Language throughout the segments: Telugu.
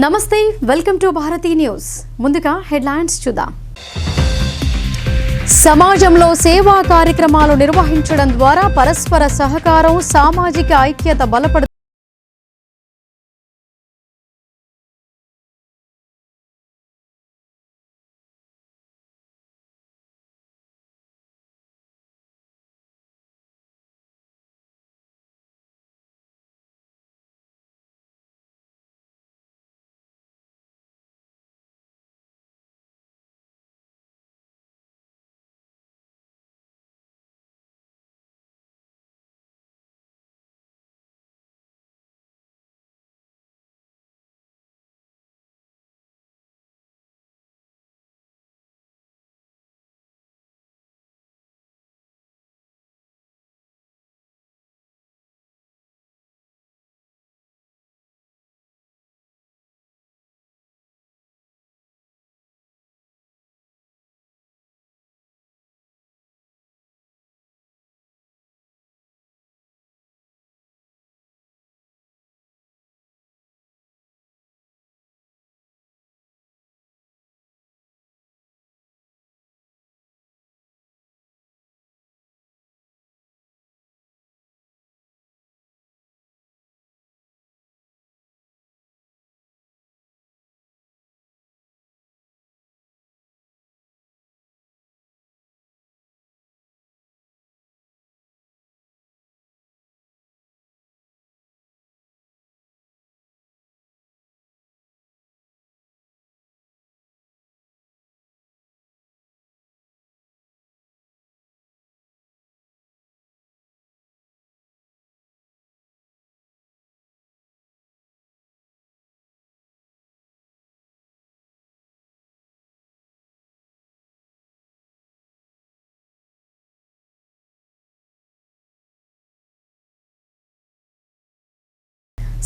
నమస్తే, వెల్కమ్ టు భారతీ న్యూస్. ముందుగా హెడ్లైన్స్ చూద్దాం. సమాజంలో సేవా కార్యక్రమాలు నిర్వహించడం ద్వారా పరస్పర సహకారం, సామాజిక ఐక్యత బలపడుతుంది.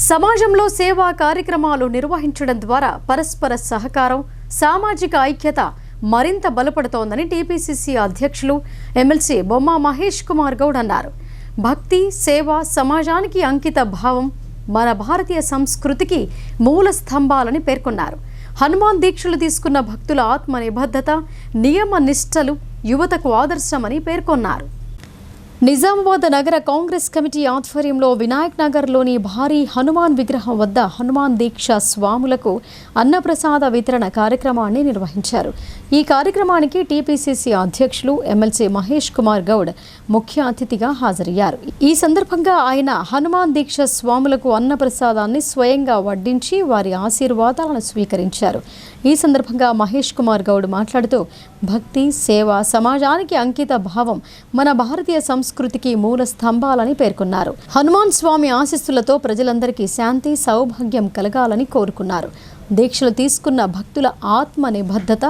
సమాజంలో సేవా కార్యక్రమాలు నిర్వహించడం ద్వారా పరస్పర సహకారం, సామాజిక ఐక్యత మరింత బలపడుతోందని టీపీసీసీ అధ్యక్షులు ఎమ్మెల్సీ బొమ్మ మహేష్ కుమార్ గౌడ్ అన్నారు. భక్తి, సేవ, సమాజానికి అంకిత భావం మన భారతీయ సంస్కృతికి మూల స్తంభాలని పేర్కొన్నారు. హనుమాన్ దీక్షలు తీసుకున్న భక్తుల ఆత్మ నిబద్ధత, నియమ నిష్టలు యువతకు ఆదర్శమని పేర్కొన్నారు. నిజామాబాద్ నగర కాంగ్రెస్ కమిటీ ఆధ్వర్యంలో వినాయక్ నగర్లోని భారీ హనుమాన్ విగ్రహం వద్ద హనుమాన్ దీక్ష స్వాములకు అన్నప్రసాద వితరణ కార్యక్రమాన్ని నిర్వహించారు. ఈ కార్యక్రమానికి టీపీసీసీ అధ్యక్షులు ఎమ్మెల్సీ మహేష్ కుమార్ గౌడ్ ముఖ్య అతిథిగా హాజరయ్యారు. ఈ సందర్భంగా ఆయన హనుమాన్ దీక్ష స్వాములకు అన్నప్రసాదాన్ని స్వయంగా వడ్డించి వారి ఆశీర్వాదాలను స్వీకరించారు. ఈ సందర్భంగా మహేష్ కుమార్ గౌడ్ మాట్లాడుతూ భక్తి, సేవ, సమాజానికి అంకిత భావం మన భారతీయ సంస్కృతికి మూల స్తంభాలని పేర్కొన్నారు. హనుమాన్ స్వామి ఆశీస్సులతో ప్రజలందరికీ శాంతి, సౌభాగ్యం కలగాలని కోరుకున్నారు. దీక్షలు తీసుకున్న భక్తుల ఆత్మ నిబద్ధత,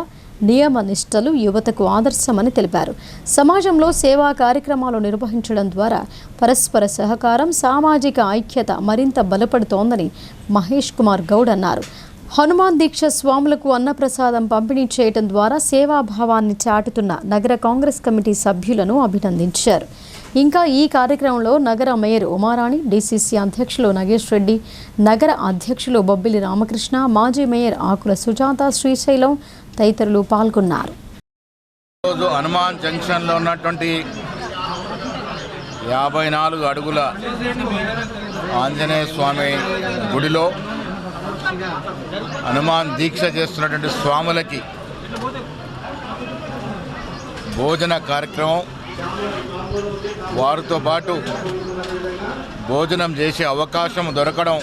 నియమ నిష్టలు యువతకు ఆదర్శమని తెలిపారు. సమాజంలో సేవా కార్యక్రమాలు నిర్వహించడం ద్వారా పరస్పర సహకారం, సామాజిక ఐక్యత మరింత బలపడుతోందని మహేష్ కుమార్ గౌడ్ అన్నారు. హనుమాన్ దీక్ష స్వాములకు అన్నప్రసాదం పంపిణీ చేయడం ద్వారా సేవాభావాన్ని చాటుతున్న నగర కాంగ్రెస్ కమిటీ సభ్యులను అభినందించారు. ఇంకా ఈ కార్యక్రమంలో నగర మేయర్ ఉమారాణి, డీసీసీ అధ్యక్షులు నగేష్ రెడ్డి, నగర అధ్యక్షులు బొబ్బిలి రామకృష్ణ, మాజీ మేయర్ ఆకుల సుజాత, శ్రీశైలం తదితరులు పాల్గొన్నారు. ఈరోజు హనుమాన్ జంక్షన్లో ఉన్నటువంటి 54 అడుగుల ఆంజనేయ స్వామి గుడిలో హనుమాన్ దీక్ష చేస్తున్నటువంటి స్వాములకి భోజన కార్యక్రమం, వారితో పాటు భోజనం చేసే అవకాశం దొరకడం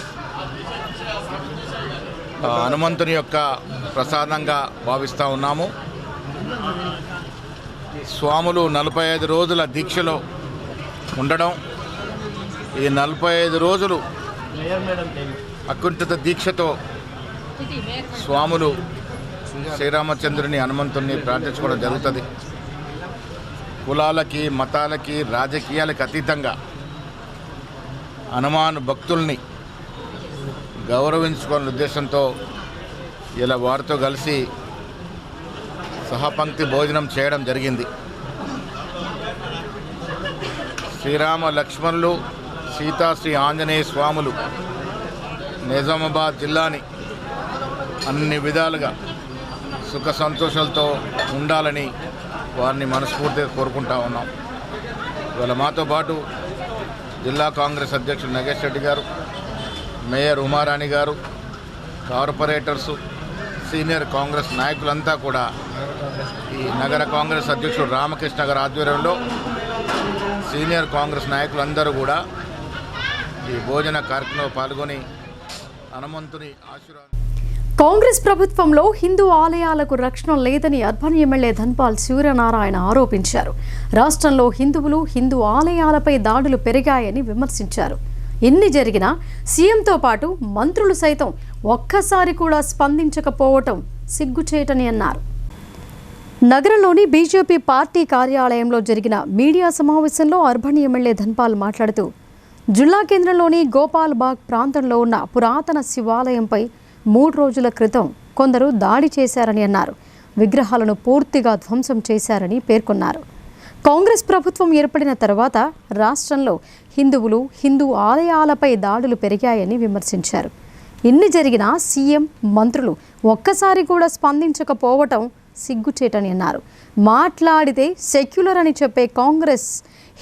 హనుమంతుని యొక్క ప్రసాదంగా భావిస్తూ ఉన్నాము. స్వాములు 45 రోజుల దీక్షలో ఉండడం, ఈ 45 రోజులు అకుంఠిత దీక్షతో స్వాములు శ్రీరామచంద్రుని, హనుమంతుని ప్రార్థించుకోవడం జరుగుతుంది. కులాలకి, మతాలకి, రాజకీయాలకు అతీతంగా హనుమాన్ భక్తుల్ని గౌరవించుకునే ఉద్దేశంతో ఇలా వారితో కలిసి సహపంక్తి భోజనం చేయడం జరిగింది. శ్రీరామ లక్ష్మణులు, సీతా శ్రీ ఆంజనేయ స్వాములు నిజామాబాద్ జిల్లాని అన్ని విధాలుగా సుఖ సంతోషాలతో ఉండాలని వారిని మనస్ఫూర్తిగా కోరుకుంటా ఉన్నాం. ఇవాళ మాతో పాటు జిల్లా కాంగ్రెస్ అధ్యక్షుడు నగేష్ రెడ్డి గారు, మేయర్ ఉమారాణి గారు, కార్పొరేటర్సు, సీనియర్ కాంగ్రెస్ నాయకులంతా కూడా ఈ నగర కాంగ్రెస్ అధ్యక్షుడు రామకృష్ణ గారి ఆధ్వర్యంలో సీనియర్ కాంగ్రెస్ నాయకులందరూ కూడా ఈ భోజన కార్యక్రమంలో పాల్గొని హనుమంతుని ఆశీర్వాదం. కాంగ్రెస్ ప్రభుత్వంలో హిందూ ఆలయాలకు రక్షణ లేదని అర్బన్ ఎమ్మెల్యే ధన్పాల్ సూర్యనారాయణ ఆరోపించారు. రాష్ట్రంలో హిందూ ఆలయాలపై దాడులు పెరిగాయని విమర్శించారు. ఎన్ని జరిగినా సీఎంతో పాటు మంత్రులు సైతం ఒక్కసారి కూడా స్పందించకపోవటం సిగ్గుచేటని అన్నారు. నగరంలోని బీజేపీ పార్టీ కార్యాలయంలో జరిగిన మీడియా సమావేశంలో అర్బన్ ఎమ్మెల్యే ధన్పాల్ మాట్లాడుతూ జిల్లా కేంద్రంలోని గోపాల్ బాగ్ ప్రాంతంలో ఉన్న పురాతన శివాలయంపై 3 రోజుల క్రితం కొందరు దాడి చేశారని అన్నారు. విగ్రహాలను పూర్తిగా ధ్వంసం చేశారని పేర్కొన్నారు. కాంగ్రెస్ ప్రభుత్వం ఏర్పడిన తర్వాత రాష్ట్రంలో హిందూ ఆలయాలపై దాడులు పెరిగాయని విమర్శించారు. ఇన్ని జరిగినా సీఎం మంత్రులు ఒక్కసారి కూడా స్పందించకపోవటం సిగ్గుచేటని అన్నారు. మాట్లాడితే సెక్యులర్ అని చెప్పే కాంగ్రెస్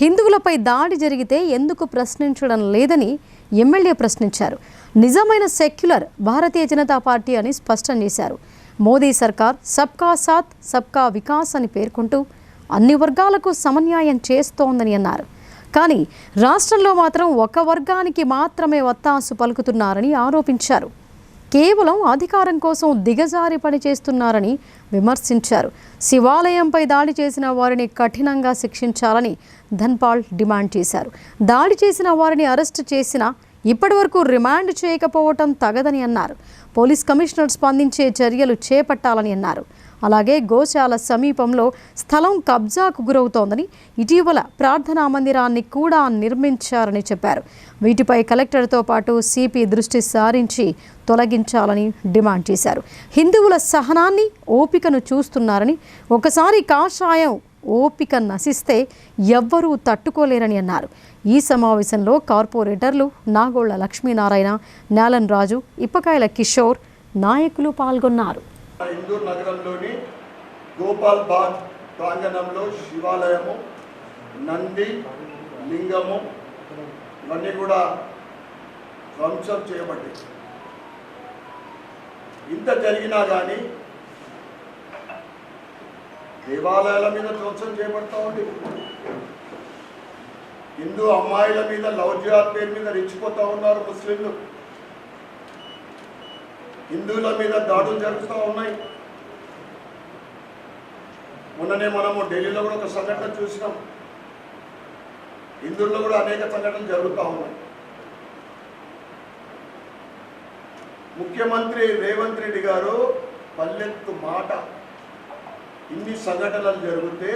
హిందువులపై దాడి జరిగితే ఎందుకు ప్రశ్నించడం లేదని ఎమ్మెల్యే ప్రశ్నించారు. నిజమైన సెక్యులర్ భారతీయ జనతా పార్టీ అని స్పష్టం చేశారు. మోదీ సర్కార్ సబ్కా సాత్ సబ్కా వికాస్ అని పేర్కొంటూ అన్ని వర్గాలకు సమన్యాయం చేస్తోందని అన్నారు. కానీ రాష్ట్రంలో మాత్రం ఒక వర్గానికి మాత్రమే వత్తాసు పలుకుతున్నారని ఆరోపించారు. కేవలం అధికారం కోసం దిగజారి పనిచేస్తున్నారని విమర్శించారు. శివాలయంపై దాడి చేసిన వారిని కఠినంగా శిక్షించాలని ధన్పాల్ డిమాండ్ చేశారు. దాడి చేసిన వారిని అరెస్టు చేసినా ఇప్పటివరకు రిమాండ్ చేయకపోవటం తగదని అన్నారు. పోలీస్ కమిషనర్ స్పందించే చర్యలు చేపట్టాలని అన్నారు. అలాగే గోశాల సమీపంలో స్థలం కబ్జాకు గురవుతోందని, ఇటీవల ప్రార్థనా మందిరాన్ని కూడా నిర్మించారని చెప్పారు. వీటిపై కలెక్టర్తో పాటు సిపి దృష్టి సారించి తొలగించాలని డిమాండ్ చేశారు. హిందువుల సహనాన్ని, ఓపికను చూస్తున్నారని, ఒకసారి కాషాయం ఓపిక నశిస్తే ఎవ్వరూ తట్టుకోలేరని అన్నారు. ఈ సమావేశంలో కార్పొరేటర్లు నాగోళ్ల లక్ష్మీనారాయణ, నేలన్ రాజు, ఇప్పకాయల కిషోర్ నాయకులు పాల్గొన్నారు. ఇందూరు నగరంలోని గోపాల్ బాగ్ ప్రాంగణంలో శివాలయము, నంది, లింగము ఇవన్నీ కూడా ధ్వంసం చేయబడ్డాయి. ఇంత జరిగినా కానీ దేవాలయాల మీద ధ్వంసం చేయబడతా ఉంది. హిందూ అమ్మాయిల మీద లవ్ జిహాద్ పేరు మీద రెచ్చిపోతూ ఉన్నారు ముస్లింలు. హిందువుల మీద దాడులు జరుగుతూ ఉన్నాయి. మొన్ననే మనము ఢిల్లీలో కూడా ఒక సంఘటన చూసినాం. హిందువుల్లో కూడా అనేక సంఘటనలు జరుగుతూ ఉన్నాయి. ముఖ్యమంత్రి రేవంత్ రెడ్డి గారు పల్లెత్తు మాట, ఇన్ని సంఘటనలు జరిగితే,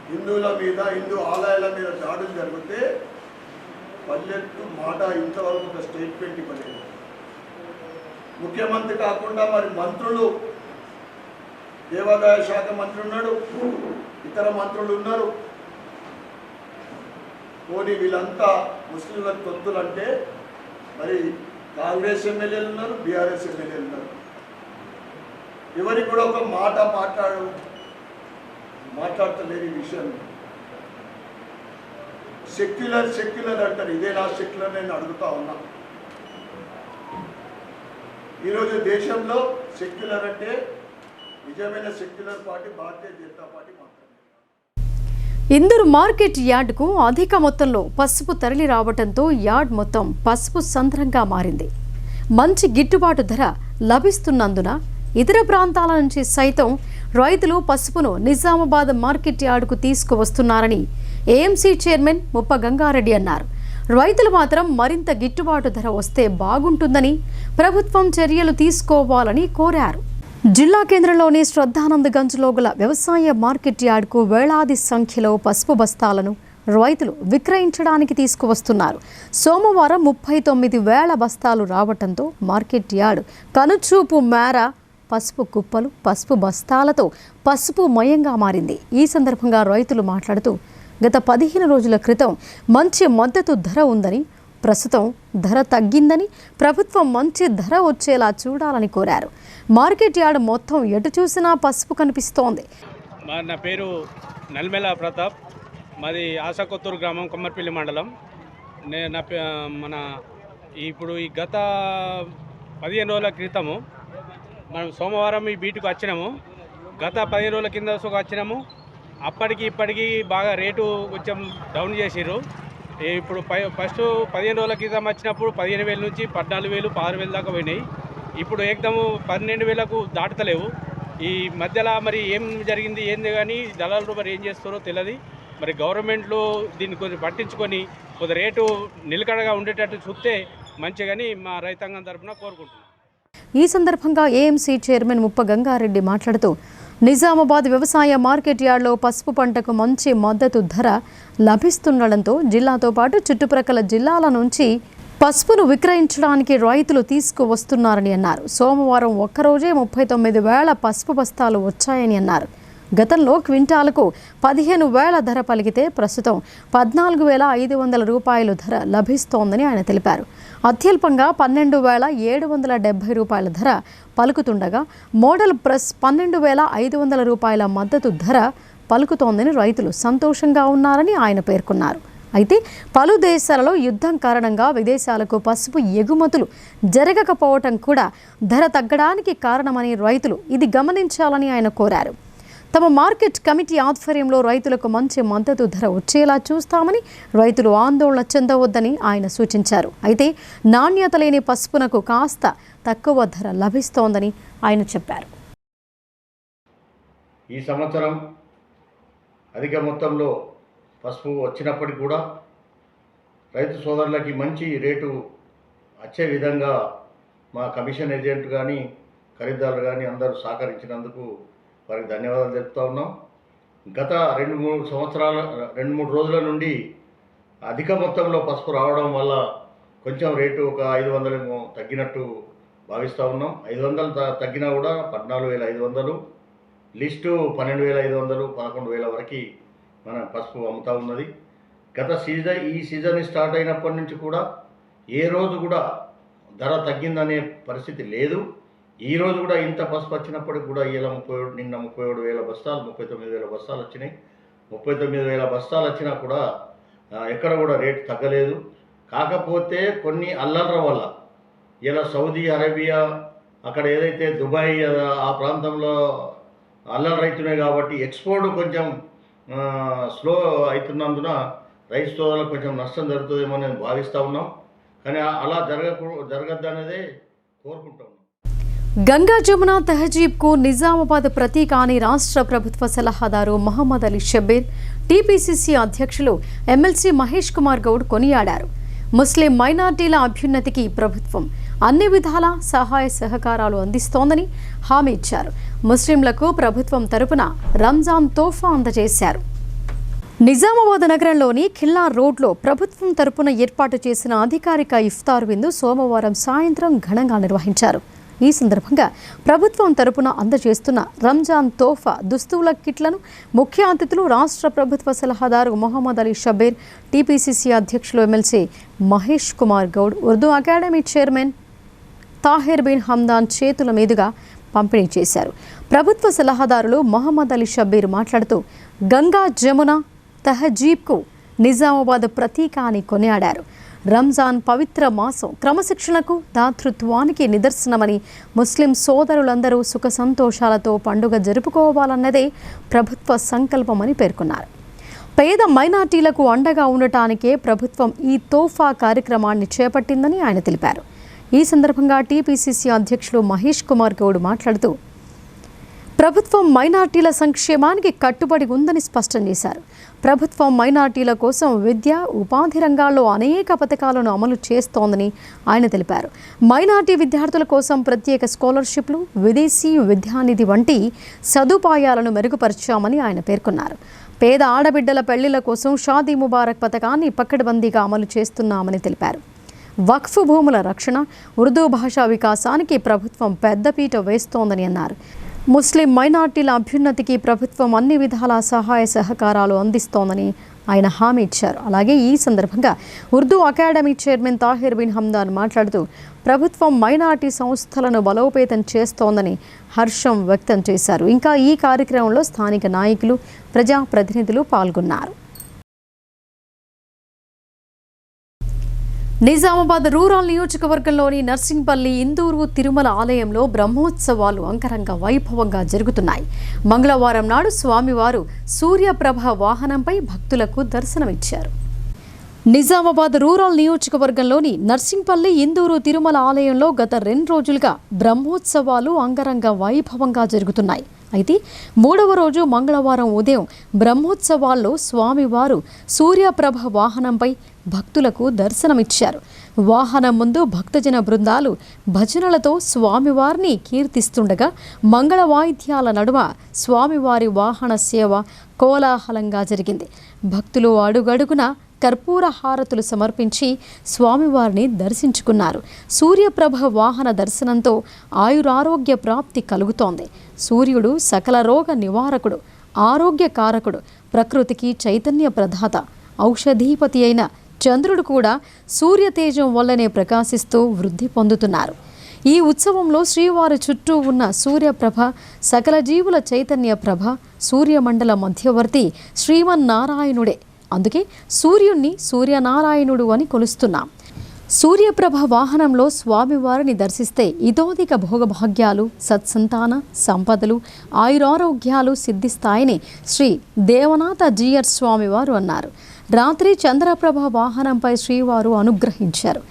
హిందువుల మీద, హిందూ ఆలయాల మీద దాడులు జరిగితే పల్లెత్తు మాట ఇంతవరకు ఒక స్టేట్మెంట్ ఇవ్వలేదు. ముఖ్యమంత్రి కాకుండా మరి మంత్రులు, దేవాదాయ శాఖ మంత్రి ఉన్నాడు, ఇతర మంత్రులు ఉన్నారు. పోనీ వీళ్ళంతా ముస్లింల తొత్తులు అంటే మరి కాంగ్రెస్ ఎమ్మెల్యేలు ఉన్నారు, బీఆర్ఎస్ ఎమ్మెల్యేలు ఉన్నారు. ఎవరికి కూడా ఒక మాట మాట్లాడతలేరు ఈ విషయం. సెక్యులర్ అంటారు. ఇదే నా సెక్యులర్ నేను అడుగుతా ఉన్నా. ఈరోజు దేశంలో సెక్యులర్ అంటే నిజమైన secular party Bharatiya Janata party మాత్రమే. ఇందూరు మార్కెట్ యార్డుకు అధిక మొత్తంలో పసుపు తరలి రావడంతో యార్డ్ మొత్తం పసుపు సంద్రంగా మారింది. మంచి గిట్టుబాటు ధర లభిస్తున్నందున ఇతర ప్రాంతాల నుంచి సైతం రైతులు పసుపును నిజామాబాద్ మార్కెట్ యార్డుకు తీసుకువస్తున్నారని ఏఎంసీ చైర్మన్ ముప్ప గంగారెడ్డి అన్నారు. రైతులు మాత్రం మరింత గిట్టుబాటు ధర వస్తే బాగుంటుందని, ప్రభుత్వం చర్యలు తీసుకోవాలని కోరారు. జిల్లా కేంద్రంలోని శ్రద్ధానందగంజ్లో గల వ్యవసాయ మార్కెట్ యార్డుకు వేలాది సంఖ్యలో పసుపు బస్తాలను రైతులు విక్రయించడానికి తీసుకువస్తున్నారు. సోమవారం 39,000 బస్తాలు రావడంతో మార్కెట్ యార్డ్ కనుచూపు మేర పసుపు కుప్పలు, పసుపు బస్తాలతో పసుపు మయంగా మారింది. ఈ సందర్భంగా రైతులు మాట్లాడుతూ గత 15 రోజుల క్రితం మంచి మద్దతు ధర ఉందని, ప్రస్తుతం ధర తగ్గిందని, ప్రభుత్వం మంచి ధర వచ్చేలా చూడాలని కోరారు. మార్కెట్ యార్డ్ మొత్తం ఎటు చూసినా పసుపు కనిపిస్తోంది. నా పేరు నల్మెల ప్రతాప్, మాది ఆశాకొత్తూరు గ్రామం, కొమ్మర్పల్లి మండలం. ఇప్పుడు ఈ గత 15 రోజుల క్రితము మనం సోమవారం ఈ బీటుకు వచ్చినాము. గత 15 రోజుల కింద వచ్చినాము. అప్పటికి ఇప్పటికీ బాగా రేటు కొంచెం డౌన్ చేసిర్రు. ఇప్పుడు ఫస్ట్ 15 రోజుల క్రితం వచ్చినప్పుడు 15,000 నుంచి 14,000, 16,000 దాకా పోయినాయి. ఇప్పుడు ఏకదము 12,000కు దాటుతలేవు. ఈ మధ్యలో మరి ఏం జరిగింది ఏంది కానీ దళాలు మరి ఏం చేస్తారో తెలియదు. మరి గవర్నమెంట్లో దీన్ని కొంచెం పట్టించుకొని కొంత రేటు నిలకడగా ఉండేటట్టు చూస్తే మంచిగాని మా రైతాంగం తరఫున కోరుకుంటున్నాం. ఈ సందర్భంగా ఏఎంసీ చైర్మన్ ముప్ప గంగారెడ్డి మాట్లాడుతూ, నిజామాబాద్ వ్యవసాయ మార్కెట్ యార్డ్లో పసుపు పంటకు మంచి మద్దతు ధర లభిస్తుండడంతో జిల్లాతో పాటు చుట్టుప్రక్కల జిల్లాల నుంచి పసుపును విక్రయించడానికి రైతులు తీసుకువస్తున్నారని అన్నారు. సోమవారం ఒక్కరోజే 39,000 పసుపు బస్తాలు వచ్చాయని అన్నారు. గతంలో క్వింటాలకు 15,000 ధర పలికితే ప్రస్తుతం 14,500 రూపాయలు ధర లభిస్తోందని ఆయన తెలిపారు. అత్యల్పంగా 12,770 రూపాయల ధర పలుకుతుండగా మోడల్ ప్రెస్ 12,500 రూపాయల మద్దతు ధర పలుకుతోందని రైతులు సంతోషంగా ఉన్నారని ఆయన పేర్కొన్నారు. అయితే పలు దేశాలలో యుద్ధం కారణంగా విదేశాలకు పసుపు ఎగుమతులు జరగకపోవటం కూడా ధర తగ్గడానికి కారణమని రైతులు ఇది గమనించాలని ఆయన కోరారు. తమ మార్కెట్ కమిటీ ఆధ్వర్యంలో రైతులకు మంచి మద్దతు ధర వచ్చేలా చూస్తామని, రైతులు ఆందోళన చెందవద్దని ఆయన సూచించారు. అయితే నాణ్యత లేని పసుపునకు కాస్త తక్కువ ధర లభిస్తోందని ఆయన చెప్పారు. ఈ సంవత్సరం అధిక మొత్తంలో పసుపు వచ్చినప్పటికీ కూడా రైతు సోదరులకి మంచి రేటు వచ్చే విధంగా మా కమిషన్ ఏజెంట్ కానీ ఖరీదారులు కానీ అందరూ సహకరించినందుకు వారికి ధన్యవాదాలు తెలుపుతా ఉన్నాం. గత 2-3 రోజుల నుండి అధిక మొత్తంలో పసుపు రావడం వల్ల కొంచెం రేటు ఒక 500 తగ్గినట్టు భావిస్తూ ఉన్నాం. 500 తగ్గినా కూడా 14,500, లిస్టు 12,500, 11,000 వరకు మన పసుపు అమ్ముతూ ఉన్నది. ఈ సీజన్ స్టార్ట్ అయినప్పటి నుంచి కూడా ఏ రోజు కూడా ధర తగ్గిందనే పరిస్థితి లేదు. ఈ రోజు కూడా ఇంత పసుపు వచ్చినప్పటికి కూడా నిన్న 37,000 బస్తాలు, 39,000 బస్తాలు వచ్చినాయి. 39,000 బస్తాలు వచ్చినా కూడా ఎక్కడ కూడా రేటు తగ్గలేదు. కాకపోతే కొన్ని అల్లర్ల వల్ల ఇలా సౌదీ అరేబియా, అక్కడ ఏదైతే దుబాయ్ ఆ ప్రాంతంలో అల్లర్లు అవుతున్నాయి కాబట్టి ఎక్స్పోర్ట్ కొంచెం స్లో అవుతున్నందున రైతు సోదరులకు కొంచెం నష్టం జరుగుతుందేమో నేను భావిస్తూ ఉన్నాం. కానీ అలా జరగద్దనేదే కోరుకుంటాం. గంగా జమున తెహజీబ్కు నిజామాబాద్ ప్రతీక అని రాష్ట్ర ప్రభుత్వ సలహాదారు మహమ్మద్ అలీ షబ్బీర్, టీపీసీసీ అధ్యక్షులు ఎమ్మెల్సీ మహేష్ కుమార్ గౌడ్ కొనియాడారు. ముస్లిం మైనార్టీల అభ్యున్నతికి ప్రభుత్వం అన్ని విధాల సహాయ సహకారాలు అందిస్తోందని హామీ ఇచ్చారు. ముస్లింలకు ప్రభుత్వం తరపున రంజాన్ తోఫా అందజేశారు. నిజామాబాద్ నగరంలోని ఖిల్లార్ రోడ్లో ప్రభుత్వం తరపున ఏర్పాటు చేసిన అధికారిక ఇఫ్తార్ విందు సోమవారం సాయంత్రం ఘనంగా నిర్వహించారు. ఈ సందర్భంగా ప్రభుత్వం తరపున అందజేస్తున్న రంజాన్ తోఫా దుస్తుల కిట్లను ముఖ్య అతిథులు రాష్ట్ర ప్రభుత్వ సలహాదారు మొహమ్మద్ అలీ షబ్బీర్, టీపీసీసీ అధ్యక్షులు MLC Mahesh Kumar Goud, Urdu academy chairman Tahir Bin Hamdan చేతుల మీదుగా పంపిణీ చేశారు. ప్రభుత్వ సలహాదారులు మొహమ్మద్ అలీ షబ్బీర్ మాట్లాడుతూ, గంగా జమున తెహజీబ్కు నిజామాబాద్ ప్రతీక అని కొనియాడారు. రంజాన్ పవిత్ర మాసం క్రమశిక్షణకు, దాతృత్వానికి నిదర్శనమని, ముస్లిం సోదరులందరూ సుఖ సంతోషాలతో పండుగ జరుపుకోవాలన్నదే ప్రభుత్వ సంకల్పమని పేర్కొన్నారు. పేద మైనార్టీలకు అండగా ఉండటానికే ప్రభుత్వం ఈ తోఫా కార్యక్రమాన్ని చేపట్టిందని ఆయన తెలిపారు. ఈ సందర్భంగా టీపీసీసీ అధ్యక్షులు మహేష్ కుమార్ గౌడ్ మాట్లాడుతూ, ప్రభుత్వం మైనార్టీల సంక్షేమానికి కట్టుబడి ఉందని స్పష్టం చేశారు. ప్రభుత్వం మైనార్టీల కోసం విద్య, ఉపాధి రంగాల్లో అనేక పథకాలను అమలు చేస్తోందని ఆయన తెలిపారు. మైనార్టీ విద్యార్థుల కోసం ప్రత్యేక స్కాలర్షిప్లు, విదేశీ విద్యానిధి వంటి సదుపాయాలను మెరుగుపరిచామని ఆయన పేర్కొన్నారు. పేద ఆడబిడ్డల పెళ్లిళ్ల కోసం షాదీ ముబారక్ పథకాన్ని పకడ్బందీగా అమలు చేస్తున్నామని తెలిపారు. వక్ఫ్ భూముల రక్షణ, ఉర్దూ భాషా వికాసానికి ప్రభుత్వం పెద్దపీట వేస్తోందని అన్నారు. ముస్లిం మైనార్టీల అభ్యున్నతికి ప్రభుత్వం అన్ని విధాల సహాయ సహకారాలు అందిస్తోందని ఆయన హామీ ఇచ్చారు. అలాగే ఈ సందర్భంగా ఉర్దూ అకాడమీ చైర్మన్ తాహిర్ బిన్ హమ్దాన్ మాట్లాడుతూ ప్రభుత్వం మైనార్టీ సంస్థలను బలోపేతం చేస్తోందని హర్షం వ్యక్తం చేశారు. ఇంకా ఈ కార్యక్రమంలో స్థానిక నాయకులు, ప్రజాప్రతినిధులు పాల్గొన్నారు. నిజామాబాద్ రూరల్ నియోజకవర్గంలోని నర్సింగ్పల్లి ఇందూరు తిరుమల ఆలయంలో బ్రహ్మోత్సవాలు అంగరంగ వైభవంగా జరుగుతున్నాయి. మంగళవారం నాడు స్వామివారు సూర్యప్రభ వాహనంపై భక్తులకు దర్శనమిచ్చారు. నిజామాబాద్ రూరల్ నియోజకవర్గంలోని నర్సింగ్పల్లి ఇందూరు తిరుమల ఆలయంలో గత 2 రోజులుగా బ్రహ్మోత్సవాలు అంగరంగ వైభవంగా జరుగుతున్నాయి. అయితే 3వ రోజు మంగళవారం ఉదయం బ్రహ్మోత్సవాల్లో స్వామివారు సూర్యప్రభ వాహనంపై భక్తులకు దర్శనమిచ్చారు. వాహనం ముందు భక్తజన బృందాలు భజనలతో స్వామివారిని కీర్తిస్తుండగా మంగళ వాయిద్యాల నడుమ స్వామివారి వాహన సేవ కోలాహలంగా జరిగింది. భక్తులు అడుగడుగున కర్పూర హారతులు సమర్పించి స్వామివారిని దర్శించుకున్నారు. సూర్యప్రభ వాహన దర్శనంతో ఆయురారోగ్య ప్రాప్తి కలుగుతోంది. సూర్యుడు సకల రోగ నివారకుడు, ఆరోగ్యకారకుడు, ప్రకృతికి చైతన్య ప్రదాత, ఔషధీపతి అయిన చంద్రుడు కూడా సూర్యతేజం వల్లనే ప్రకాశిస్తూ వృద్ధి పొందుతున్నారు. ఈ ఉత్సవంలో శ్రీవారి చుట్టూ ఉన్న సూర్యప్రభ సకల జీవుల చైతన్య ప్రభ, సూర్యమండల మధ్యవర్తి శ్రీమన్నారాయణుడే. అందుకే సూర్యుణ్ణి సూర్యనారాయణుడు అని కొలుస్తున్నాం. సూర్యప్రభ వాహనంలో స్వామివారిని దర్శిస్తే ఇతోధిక భోగభాగ్యాలు, సత్సంతాన సంపదలు, ఆయురారోగ్యాలు సిద్ధిస్తాయని శ్రీ దేవనాథ జీయర్ స్వామివారు అన్నారు. రాత్రి చంద్రప్రభ వాహనంపై శ్రీవారు అనుగ్రహించారు.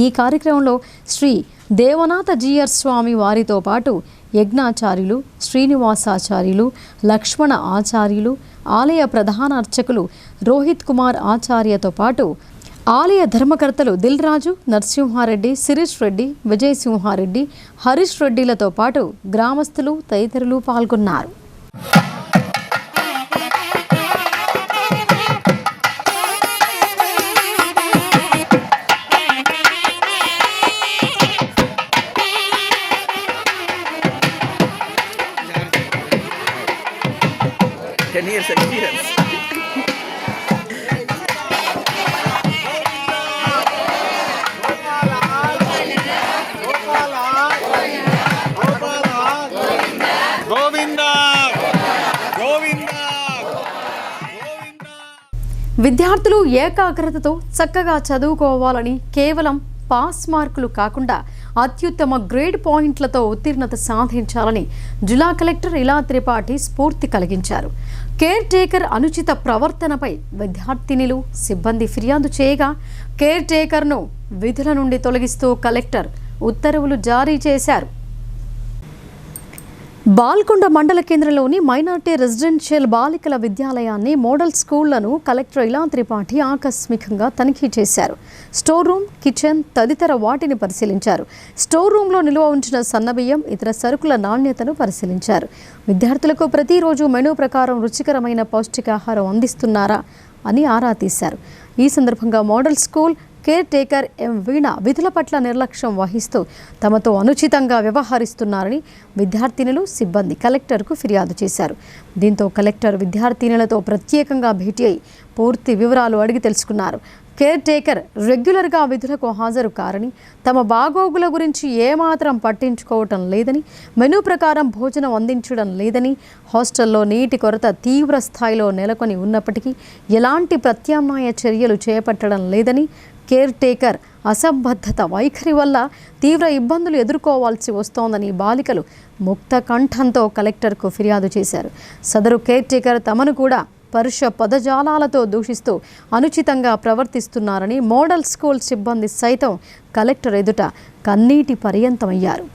ఈ కార్యక్రమంలో శ్రీ దేవనాథ జీయర్ స్వామి వారితో పాటు యజ్ఞాచార్యులు, శ్రీనివాసాచార్యులు, లక్ష్మణ ఆచార్యులు, ఆలయ ప్రధాన అర్చకులు రోహిత్ కుమార్ ఆచార్యతో పాటు ఆలయ ధర్మకర్తలు దిల్రాజు, నరసింహారెడ్డి, శిరీష్ రెడ్డి, విజయసింహారెడ్డి, హరీష్ రెడ్డిలతో పాటు గ్రామస్తులు తదితరులు పాల్గొన్నారు. విద్యార్థులు ఏకాగ్రతతో చక్కగా చదువుకోవాలని, కేవలం పాస్ మార్కులు కాకుండా అత్యుత్తమ గ్రేడ్ పాయింట్లతో ఉత్తీర్ణత సాధించాలని జిల్లా కలెక్టర్ ఇలా త్రిపాఠి స్ఫూర్తి కలిగించారు. కేర్ టేకర్ అనుచిత ప్రవర్తనపై విద్యార్థినులు, సిబ్బంది ఫిర్యాదు చేయగా కేర్ టేకర్ను విధుల నుండి తొలగిస్తూ కలెక్టర్ ఉత్తర్వులు జారీ చేశారు. బాల్కొండ మండల కేంద్రంలోని మైనార్టీ రెసిడెన్షియల్ బాలికల విద్యాలయాన్ని, మోడల్ స్కూళ్లను కలెక్టర్ ఇలా త్రిపాఠి ఆకస్మికంగా తనిఖీ చేశారు. స్టోర్ రూమ్, కిచెన్ తదితర వాటిని పరిశీలించారు. స్టోర్ రూమ్లో నిల్వ ఉంచిన సన్నబియ్యం, ఇతర సరుకుల నాణ్యతను పరిశీలించారు. విద్యార్థులకు ప్రతిరోజు మెనూ ప్రకారం రుచికరమైన పౌష్టికాహారం అందిస్తున్నారా అని ఆరా తీశారు. ఈ సందర్భంగా మోడల్ స్కూల్ కేర్ టేకర్ ఎం వీణ విధుల పట్ల నిర్లక్ష్యం వహిస్తూ తమతో అనుచితంగా వ్యవహరిస్తున్నారని విద్యార్థినులు, సిబ్బంది కలెక్టర్కు ఫిర్యాదు చేశారు. దీంతో కలెక్టర్ విద్యార్థినులతో ప్రత్యేకంగా భేటీ అయి పూర్తి వివరాలు అడిగి తెలుసుకున్నారు. కేర్ టేకర్ రెగ్యులర్గా విధులకు హాజరు కారని, తమ బాగోగుల గురించి ఏమాత్రం పట్టించుకోవటం లేదని, మెనూ ప్రకారం భోజనం అందించడం లేదని, హాస్టల్లో నీటి కొరత తీవ్ర స్థాయిలో నెలకొని ఉన్నప్పటికీ ఎలాంటి ప్రత్యామ్నాయ చర్యలు చేపట్టడం లేదని, కేర్ టేకర్ అసంబద్ధత వైఖరి వల్ల తీవ్ర ఇబ్బందులు ఎదుర్కోవాల్సి వస్తోందని బాలికలు ముక్త కంఠంతో కలెక్టర్కు ఫిర్యాదు చేశారు. సదరు కేర్ టేకర్ తమను కూడా పరుష పదజాలాలతో దూషిస్తూ అనుచితంగా ప్రవర్తిస్తున్నారని మోడల్ స్కూల్ సిబ్బంది సైతం కలెక్టర్ ఎదుట కన్నీటి పర్యంతమయ్యారు.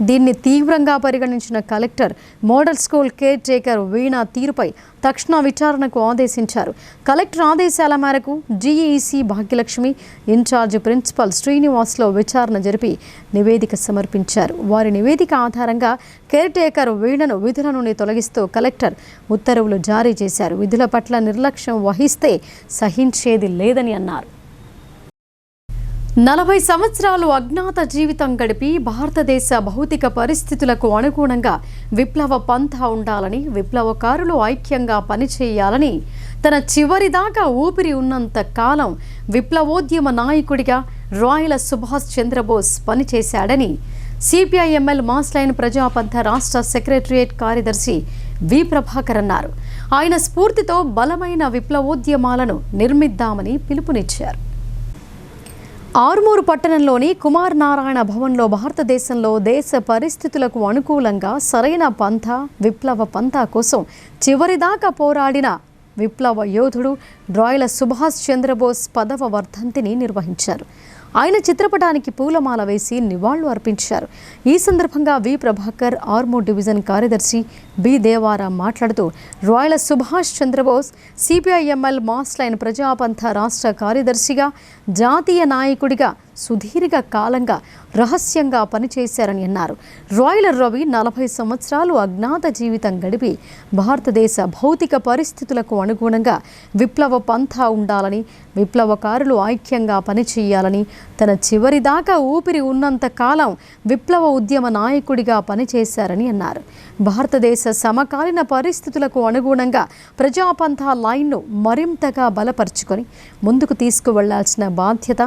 దీన్ని తీవ్రంగా పరిగణించిన collector model school caretaker Veena తీరుపై తక్షణ విచారణకు ఆదేశించారు. కలెక్టర్ ఆదేశాల మేరకు జీఈసీ భాగ్యలక్ష్మి, ఇన్ఛార్జ్ ప్రిన్సిపల్ శ్రీనివాస్లో విచారణ జరిపి నివేదిక సమర్పించారు. వారి నివేదిక ఆధారంగా కేర్ టేకర్ వీణను విధుల నుండి తొలగిస్తూ కలెక్టర్ ఉత్తర్వులు జారీ చేశారు. విధుల పట్ల నిర్లక్ష్యం వహిస్తే సహించేది లేదని అన్నారు. 40 సంవత్సరాలు అజ్ఞాత జీవితం గడిపి భారతదేశ భౌతిక పరిస్థితులకు అనుగుణంగా విప్లవ పంథా ఉండాలని, విప్లవకారులు ఐక్యంగా పనిచేయాలని తన చివరిదాకా ఊపిరి ఉన్నంత కాలం విప్లవోద్యమ నాయకుడిగా రాయల సుభాష్ చంద్రబోస్ పనిచేశాడని సిపిఐఎంఎల్ మాస్ లైన్ ప్రజాపంథ రాష్ట్ర సెక్రటరియట్ కార్యదర్శి వి ప్రభాకర్ అన్నారు. ఆయన స్ఫూర్తితో బలమైన విప్లవోద్యమాలను నిర్మిద్దామని పిలుపునిచ్చారు. ఆర్మూరు పట్టణంలోని కుమార్ నారాయణ భవన్లో భారతదేశంలో దేశ పరిస్థితులకు అనుకూలంగా సరైన పంథ విప్లవ పంథా కోసం చివరిదాకా పోరాడిన విప్లవ యోధుడు రాయల సుభాష్ చంద్రబోస్ 10వ వర్ధంతిని నిర్వహించారు. ఆయన చిత్రపటానికి పూలమాల వేసి నివాళులు అర్పించారు. ఈ సందర్భంగా వి ప్రభాకర్ ఆర్మూర్ డివిజన్ కార్యదర్శి బి దేవారాం మాట్లాడుతూ Rayala Subhash Chandrabose CPI ML mass line Prajapantha రాష్ట్ర కార్యదర్శిగా జాతీయ నాయకుడిగా సుదీర్ఘ కాలంగా రహస్యంగా పనిచేశారని అన్నారు. రాయల రవి 40 సంవత్సరాలు అజ్ఞాత జీవితం గడిపి భారతదేశ భౌతిక పరిస్థితులకు అనుగుణంగా విప్లవ పంథా ఉండాలని, విప్లవకారులు ఐక్యంగా పనిచేయాలని, తన చివరిదాకా ఊపిరి ఉన్నంత కాలం విప్లవ ఉద్యమ నాయకుడిగా పనిచేశారని అన్నారు. భారతదేశ సమకాలీన పరిస్థితులకు అనుగుణంగా ప్రజాపంథా లైన్ను మరింతగా బలపరుచుకొని ముందుకు తీసుకువెళ్లాల్సిన బాధ్యత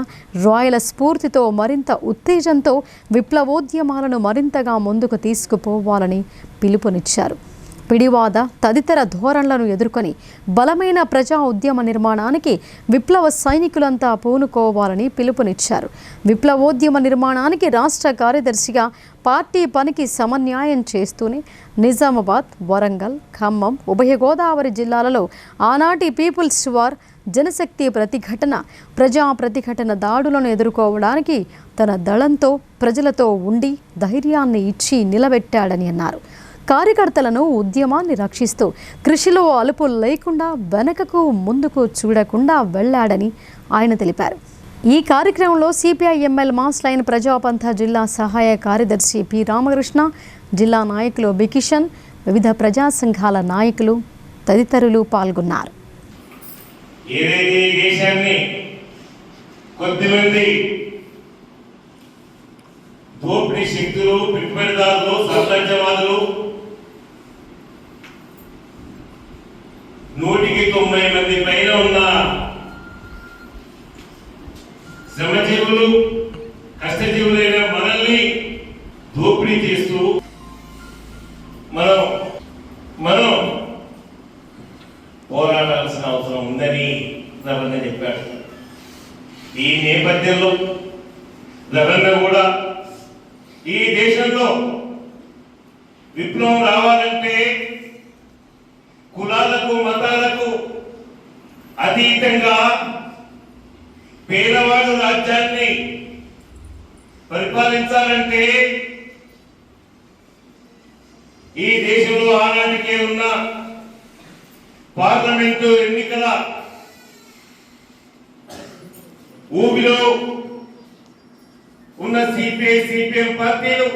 రాయల స్ఫూర్తితో మరింత ఉత్తేజంతో విప్లవోద్యమాలను మరింతగా ముందుకు తీసుకుపోవాలని పిలుపునిచ్చారు. పిడివాద తదితర ధోరణులను ఎదుర్కొని బలమైన ప్రజా ఉద్యమ నిర్మాణానికి విప్లవ సైనికులంతా పూనుకోవాలని పిలుపునిచ్చారు. విప్లవోద్యమ నిర్మాణానికి రాష్ట్ర కార్యదర్శిగా పార్టీ పనికి సమన్యాయం చేస్తూనే నిజామాబాద్, వరంగల్, ఖమ్మం, ఉభయ గోదావరి జిల్లాలలో ఆనాటి పీపుల్స్ వార్, జనశక్తి ప్రతిఘటన, ప్రజా ప్రతిఘటన దాడులను ఎదుర్కోవడానికి తన దళంతో ప్రజలతో ఉండి ధైర్యాన్ని ఇచ్చి నిలబెట్టాడని అన్నారు. కార్యకర్తలను ఉద్యమాన్ని రక్షిస్తూ కృషిలో అలుపు లేకుండా వెనకకు ముందుకు చూడకుండా వెళ్లాడని ఆయన తెలిపారు. ఈ కార్యక్రమంలో సిపిఐఎంఎల్ మాస్ లైన్ ప్రజాపంథ జిల్లా సహాయ కార్యదర్శి పి రామకృష్ణ, జిల్లా నాయకులు బి కిషన్, వివిధ ప్రజా సంఘాల నాయకులు తదితరులు పాల్గొన్నారు. ఏదైతే ఈ దేశాన్ని కొద్దిమంది దోపిడీ శక్తులు, పెట్టుబడిదారులు, సామ్రాజ్యవాదులు 190 మంది పైన ఉన్న శ్రమజీవులు, కష్టజీవులైన మనల్ని దోపిడీ చేస్తూ మనం పోరాడాల్సిన అవసరం ఉందని రవణ చెప్పాడు. ఈ నేపథ్యంలో రవణ కూడా ఈ దేశంలో విప్లవం రావాలంటే కులాలకు, మతాలకు అతీతంగా పేదవాడు రాజ్యాన్ని పరిపాలించాలంటే ఈ దేశంలో ఆనాటికే ఉన్న పార్లమెంటు ఎన్నికల ఊబిలో ఉన్న సిపిఐ, సిపిఎం పార్టీలు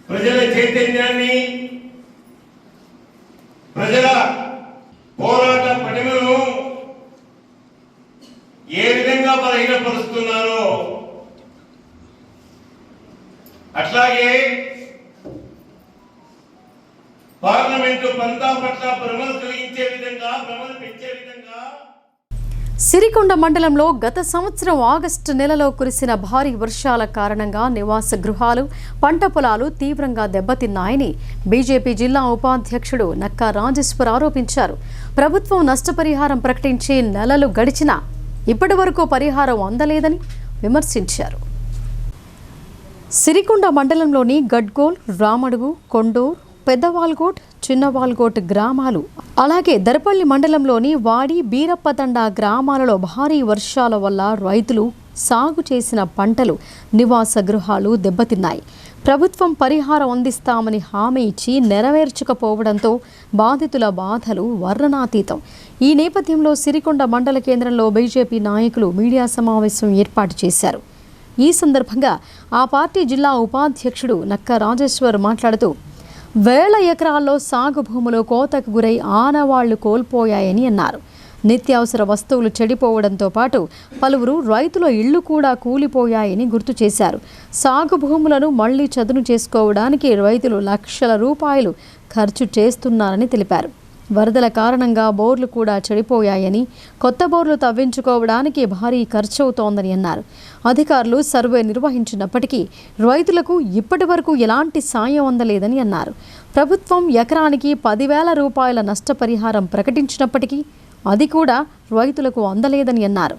ప్రజల చైతన్యాన్ని, ప్రజల పోరాట పటిమను ఏ విధంగా బలహీనపరుస్తున్నారో అట్లాగే పార్లమెంటు పంతా పట్ల భ్రమలు కలిగించే విధంగా, భ్రమలు పెంచే విధంగా సిరికొండ మండలంలో గత సంవత్సరం ఆగస్టు నెలలో కురిసిన భారీ వర్షాల కారణంగా నివాస గృహాలు, పంట పొలాలు తీవ్రంగా దెబ్బతిన్నాయని బీజేపీ జిల్లా ఉపాధ్యక్షుడు నక్కా రాజేశ్వర్ ఆరోపించారు. ప్రభుత్వం నష్టపరిహారం ప్రకటించి నెలలు గడిచినా ఇప్పటి వరకు పరిహారం అందలేదని విమర్శించారు. సిరికొండ మండలంలోని గడ్గోల్, రామడుగు, కొండూర్, పెద్దవాల్గోట్, చిన్నవాల్గోట్ గ్రామాలు, అలాగే దర్పల్లి మండలంలోని వాడి, బీరప్పతండ గ్రామాలలో భారీ వర్షాల వల్ల రైతులు సాగు చేసిన పంటలు, నివాస గృహాలు దెబ్బతిన్నాయి. ప్రభుత్వం పరిహారం అందిస్తామని హామీ ఇచ్చి నెరవేర్చకపోవడంతో బాధితుల బాధలు వర్ణనాతీతం. ఈ నేపథ్యంలో సిరికొండ మండల కేంద్రంలో బీజేపీ నాయకులు మీడియా సమావేశం ఏర్పాటు చేశారు. ఈ సందర్భంగా ఆ పార్టీ జిల్లా ఉపాధ్యక్షుడు నక్కా రాజేశ్వర్ మాట్లాడుతూ వేల ఎకరాల్లో సాగు భూములు కోతకు గురై ఆనవాళ్లు కోల్పోయాయని అన్నారు. నిత్యావసర వస్తువులు చెడిపోవడంతో పాటు పలువురు రైతుల ఇళ్లు కూడా కూలిపోయాయని గుర్తు చేశారు. సాగు భూములను మళ్లీ చదును చేసుకోవడానికి రైతులు లక్షల రూపాయలు ఖర్చు చేస్తున్నారని తెలిపారు. వరదల కారణంగా బోర్లు కూడా చెడిపోయాయని, కొత్త బోర్లు తవ్వించుకోవడానికి భారీ ఖర్చవుతోందని అన్నారు. అధికారులు సర్వే నిర్వహించినప్పటికీ రైతులకు ఇప్పటి వరకు ఎలాంటి సాయం అందలేదని అన్నారు. ప్రభుత్వం ఎకరానికి 10,000 రూపాయల నష్టపరిహారం ప్రకటించినప్పటికీ అది కూడా రైతులకు అందలేదని అన్నారు.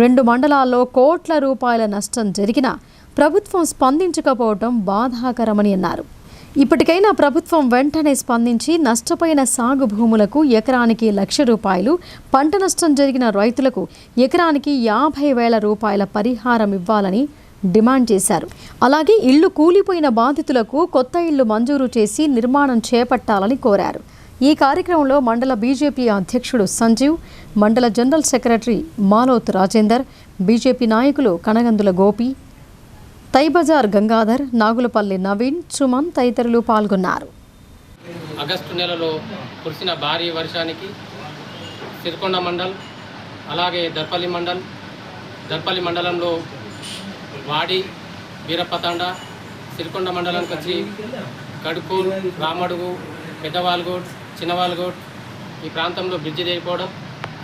2 మండలాల్లో కోట్ల రూపాయల నష్టం జరిగినా ప్రభుత్వం స్పందించకపోవడం బాధాకరమని అన్నారు. ఇప్పటికైనా ప్రభుత్వం వెంటనే స్పందించి నష్టపోయిన సాగు భూములకు ఎకరానికి ₹1,00,000, పంట నష్టం జరిగిన రైతులకు ఎకరానికి 50,000 రూపాయల పరిహారం ఇవ్వాలని డిమాండ్ చేశారు. అలాగే ఇళ్లు కూలిపోయిన బాధితులకు కొత్త ఇళ్లు మంజూరు చేసి నిర్మాణం చేపట్టాలని కోరారు. ఈ కార్యక్రమంలో మండల బీజేపీ అధ్యక్షుడు సంజీవ్, మండల general secretary Maloth Rajender, BJP నాయకులు కనగందుల గోపి, తైబజార్ గంగాధర్, నాగులపల్లి నవీన్, సుమన్ తదితరులు పాల్గొన్నారు. ఆగస్టు నెలలో కురిసిన భారీ వర్షానికి సిరికొండ మండల్, అలాగే దర్పల్లి మండలంలో వాడి, వీరప్పతాండ, సిరికొండ మండలానికి వచ్చి గడుకూరు, రామడుగు, పెద్దవాల్గోడ్, చిన్నవాల్గోడ్ ఈ ప్రాంతంలో బ్రిడ్జి తెగిపోవడం,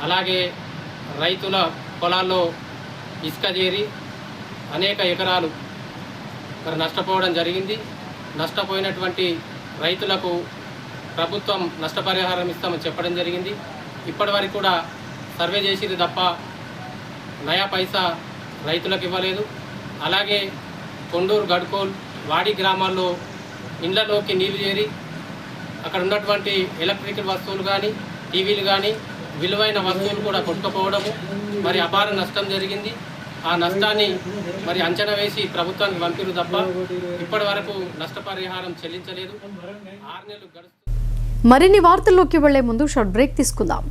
అలాగే రైతుల పొలాల్లో ఇసుక చేరి అనేక ఎకరాలు మరి నష్టపోవడం జరిగింది. నష్టపోయినటువంటి రైతులకు ప్రభుత్వం నష్టపరిహారం ఇస్తామని చెప్పడం జరిగింది. ఇప్పటి వరకు కూడా సర్వే చేసేది తప్ప నయా పైసా రైతులకు ఇవ్వలేదు. అలాగే కొండూరు, గడ్కోల్, వాడి గ్రామాల్లో ఇండ్లలోకి నీళ్లు చేరి అక్కడ ఉన్నటువంటి ఎలక్ట్రికల్ వస్తువులు కానీ, టీవీలు కానీ, విలువైన వస్తువులు కూడా కొట్టుకుపోవడము, మరి అపార నష్టం జరిగింది. ఆ నష్టాన్ని మరి అంచనా వేసి ప్రభుత్వానికి పంపిరు తప్ప ఇప్పటి వరకు నష్టపరిహారం చెల్లించలేదు. 6 నెలలు గడుస్తుంది. మరిన్ని వార్తల్లోకి వెళ్లే ముందు షార్ట్ బ్రేక్ తీసుకుందాం.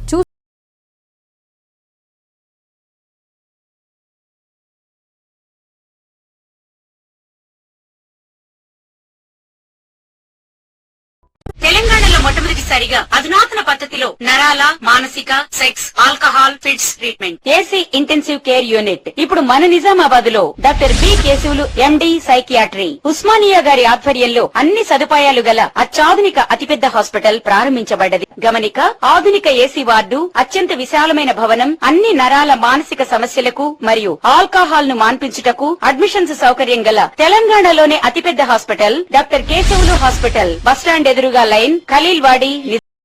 తెలంగాణలో మొట్టమొదటిసారిగా అధునాతన పద్ధతిలో నరాల, మానసిక, sex, alcohol, fits treatment, AC intensive care unit ఇప్పుడు మన నిజామాబాద్ లో doctor B Keshavulu MD psychiatry, Osmania గారి ఆధ్వర్యంలో అన్ని సదుపాయాలు గల అత్యాధునిక అతిపెద్ద హాస్పిటల్ ప్రారంభించబడ్డది. గమనిక, ఆధునిక ఏసీ వార్డు, అత్యంత విశాలమైన భవనం, అన్ని నరాల మానసిక సమస్యలకు మరియు ఆల్కహాల్ ను మాన్పించుటకు అడ్మిషన్స్ సౌకర్యం గల తెలంగాణలోనే అతిపెద్ద hospital doctor Keshavulu hospital, bus stand ఎదురుగా లైన్, ఖలీల్వాడి.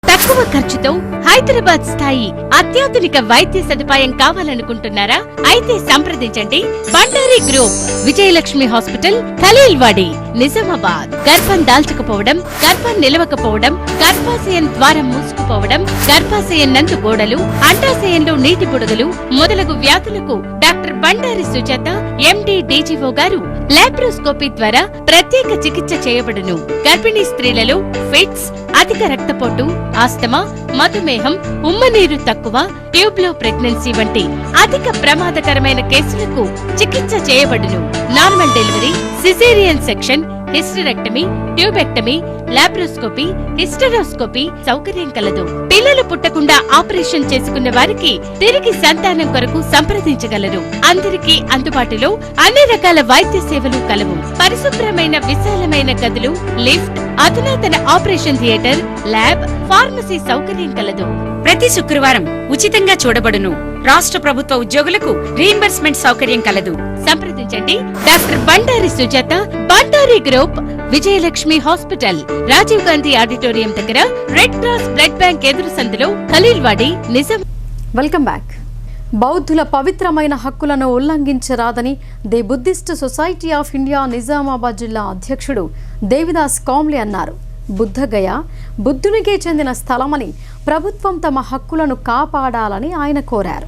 తక్కువ ఖర్చుతో హైదరాబాద్ స్థాయి అత్యాధునిక వైద్య సదుపాయం కావాలనుకుంటున్నారా? అయితే సంప్రదించండి బండారి గ్రూప్, విజయలక్ష్మి హాస్పిటల్, ఖలీల్వాడి, నిజామాబాద్. గర్భం దాల్చకపోవడం, గర్భం నిలవకపోవడం, గర్భాశయం ద్వారం మూసుకుపోవడం, గర్భాశయం నందు గోడలు, అండాశయంలో నీటి బుడగలు మొదలగు వ్యాధులకు డాక్టర్ బండారి సుజాత ఎండి డీజీఓ గారు లాప్రోస్కోపీ ద్వారా ప్రత్యేక చికిత్స చేయబడును. గర్భిణీ స్త్రీలలో ఫిట్స్, అధిక రక్తపోటు, ఆస్తమా, మధుమేహం, ఉమ్మనీరు తక్కువ, ట్యూబ్లో ప్రెగ్నెన్సీ వంటి అధిక ప్రమాదకరమైన కేసులకు చికిత్స చేయబడును. Normal delivery, caesarean section, hysterectomy, tubectomy, laparoscopy, hysteroscopy సౌకర్యం కలదు. పిల్లలు పుట్టకుండా ఆపరేషన్ చేసుకున్న వారికి తిరిగి సంతానం కొరకు సంప్రదించగలరు. అందరికీ అందుబాటులో అన్ని రకాల వైద్య సేవలు కలవు. పరిశుభ్రమైన విశాలమైన గదులు, లిఫ్ట్, అధునాతన ఆపరేషన్ థియేటర్, ల్యాబ్, ఫార్మసీ సౌకర్యం కలదు. ప్రతి శుక్రవారం ఉచితంగా చూడబడును. రాష్ట్ర ప్రభుత్వ ఉద్యోగులకు రీయింబర్స్మెంట్ సౌకర్యం కలదు. సంప్రదించండి doctor Bandari Sujatha, Bandari group, Vijayalakshmi hospital, Rajiv Gandhi auditorium దగ్గర, రెడ్ క్రాస్ బ్లడ్ బ్యాంక్ ఎదురు సందులో, ఖలీల్వాడి, నిజాం. Welcome back. బౌద్ధుల పవిత్రమైన హక్కులను ఉల్లంఘించరాదని the Buddhist society of India Nizamabad జిల్లా అధ్యక్షుడు దేవిదాస్ కాంబ్లే అన్నారు. బుద్ధగయ బుద్ధునికే చెందిన స్థలమని, ప్రభుత్వం తమ హక్కులను కాపాడాలని ఆయన కోరారు.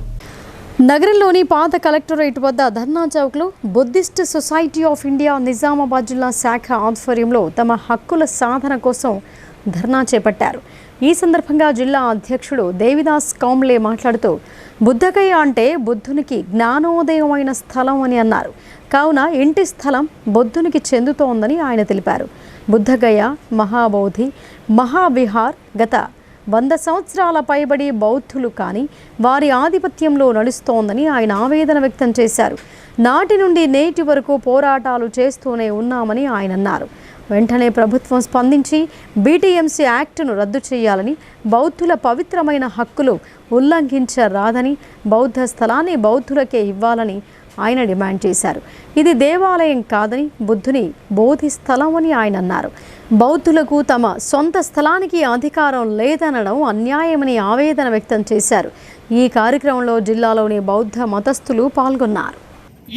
నగరంలోని పాత కలెక్టరేట్ వద్ద ధర్నా చౌక్లో Buddhist society of India Nizamabad జిల్లా శాఖ ఆధ్వర్యంలో తమ హక్కుల సాధన కోసం ధర్నా చేపట్టారు. ఈ సందర్భంగా జిల్లా అధ్యక్షుడు దేవిదాస్ కాంబ్లే మాట్లాడుతూ, బుద్ధగయ అంటే బుద్ధునికి జ్ఞానోదయమైన స్థలం అని అన్నారు. కావున ఇంటి స్థలం బుద్ధునికి చెందుతోందని ఆయన తెలిపారు. బుద్ధగయ, మహాబోధి, మహావిహార్ గత 100 సంవత్సరాల పైబడి బౌద్ధులు కానీ వారి ఆధిపత్యంలో నడుస్తోందని ఆయన ఆవేదన వ్యక్తం చేశారు. నాటి నుండి నేటి వరకు పోరాటాలు చేస్తూనే ఉన్నామని ఆయన అన్నారు. వెంటనే ప్రభుత్వం స్పందించి బీటీఎంసీ యాక్టును రద్దు చేయాలని, బౌద్ధుల పవిత్రమైన హక్కులు ఉల్లంఘించరాదని, బౌద్ధ స్థలాన్ని బౌద్ధులకే ఇవ్వాలని ఆయన డిమాండ్ చేశారు. ఇది దేవాలయం కాదని, బుద్ధుని బోధి స్థలం అని ఆయన అన్నారు. బౌద్ధులకు తమ సొంత స్థలానికి అధికారం లేదనడం అన్యాయమని ఆవేదన వ్యక్తం చేశారు. ఈ కార్యక్రమంలో జిల్లాలోని బౌద్ధ మతస్థులు పాల్గొన్నారు.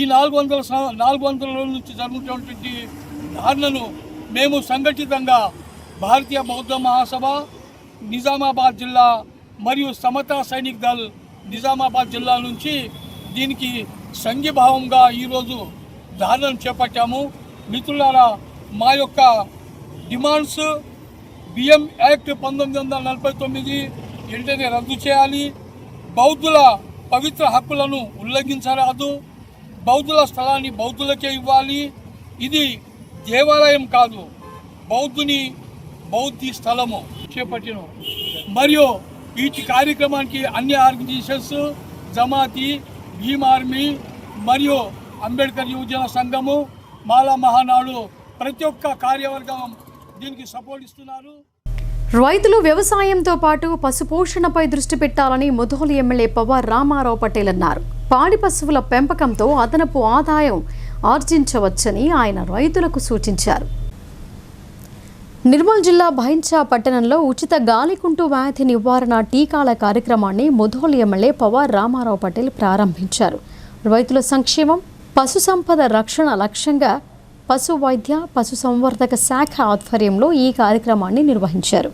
ఈ 400 రోజుల నుంచి జరుగుతున్నటువంటి ధారణను మేము సంఘటితంగా భారతీయ బౌద్ధ మహాసభ నిజామాబాద్ జిల్లా మరియు సమతా సైనిక్ దళ్ నిజామాబాద్ జిల్లా నుంచి దీనికి సంఘీభావంగా ఈరోజు ధారణను చేపట్టాము. మిత్రులారా, మా యొక్క డిమాండ్స్ బిఎం యాక్ట్ 1949 వెంటనే రద్దు చేయాలి, బౌద్ధుల పవిత్ర హక్కులను ఉల్లంఘించరాదు, బౌద్ధుల స్థలాన్ని బౌద్ధులకే ఇవ్వాలి, ఇది దేవాలయం కాదు, బౌద్ధుని బౌద్ధి స్థలము చేపట్టిన. మరియు వీటి కార్యక్రమానికి అన్ని ఆర్గనైజేషన్స్, జమాతి, భీమ్ ఆర్మీ మరియు అంబేద్కర్ యువజన సంఘము, మాలా మహానాడు ప్రతి ఒక్క కార్యవర్గం దీనికి సపోర్ట్ ఇస్తున్నారు. రైతులు వ్యవసాయంతో పాటు పశుపోషణపై దృష్టి పెట్టాలని ముధోల్ ఎమ్మెల్యే పవార్ రామారావు పటేల్ అన్నారు. పాడి పశువుల పెంపకంతో అదనపు ఆదాయం ఆర్జించవచ్చని ఆయన రైతులకు సూచించారు. నిర్మల్ జిల్లా భైంచా పట్టణంలో ఉచిత గాలికుంటు వ్యాధి నివారణ టీకాల కార్యక్రమాన్ని ముధోల్ ఎమ్మెల్యే పవార్ రామారావు పటేల్ ప్రారంభించారు. రైతుల సంక్షేమం, పశు సంపద రక్షణ లక్ష్యంగా పశు వైద్య పశు సంవర్ధక శాఖ ఆధ్వర్యంలో ఈ కార్యక్రమాన్ని నిర్వహించారు.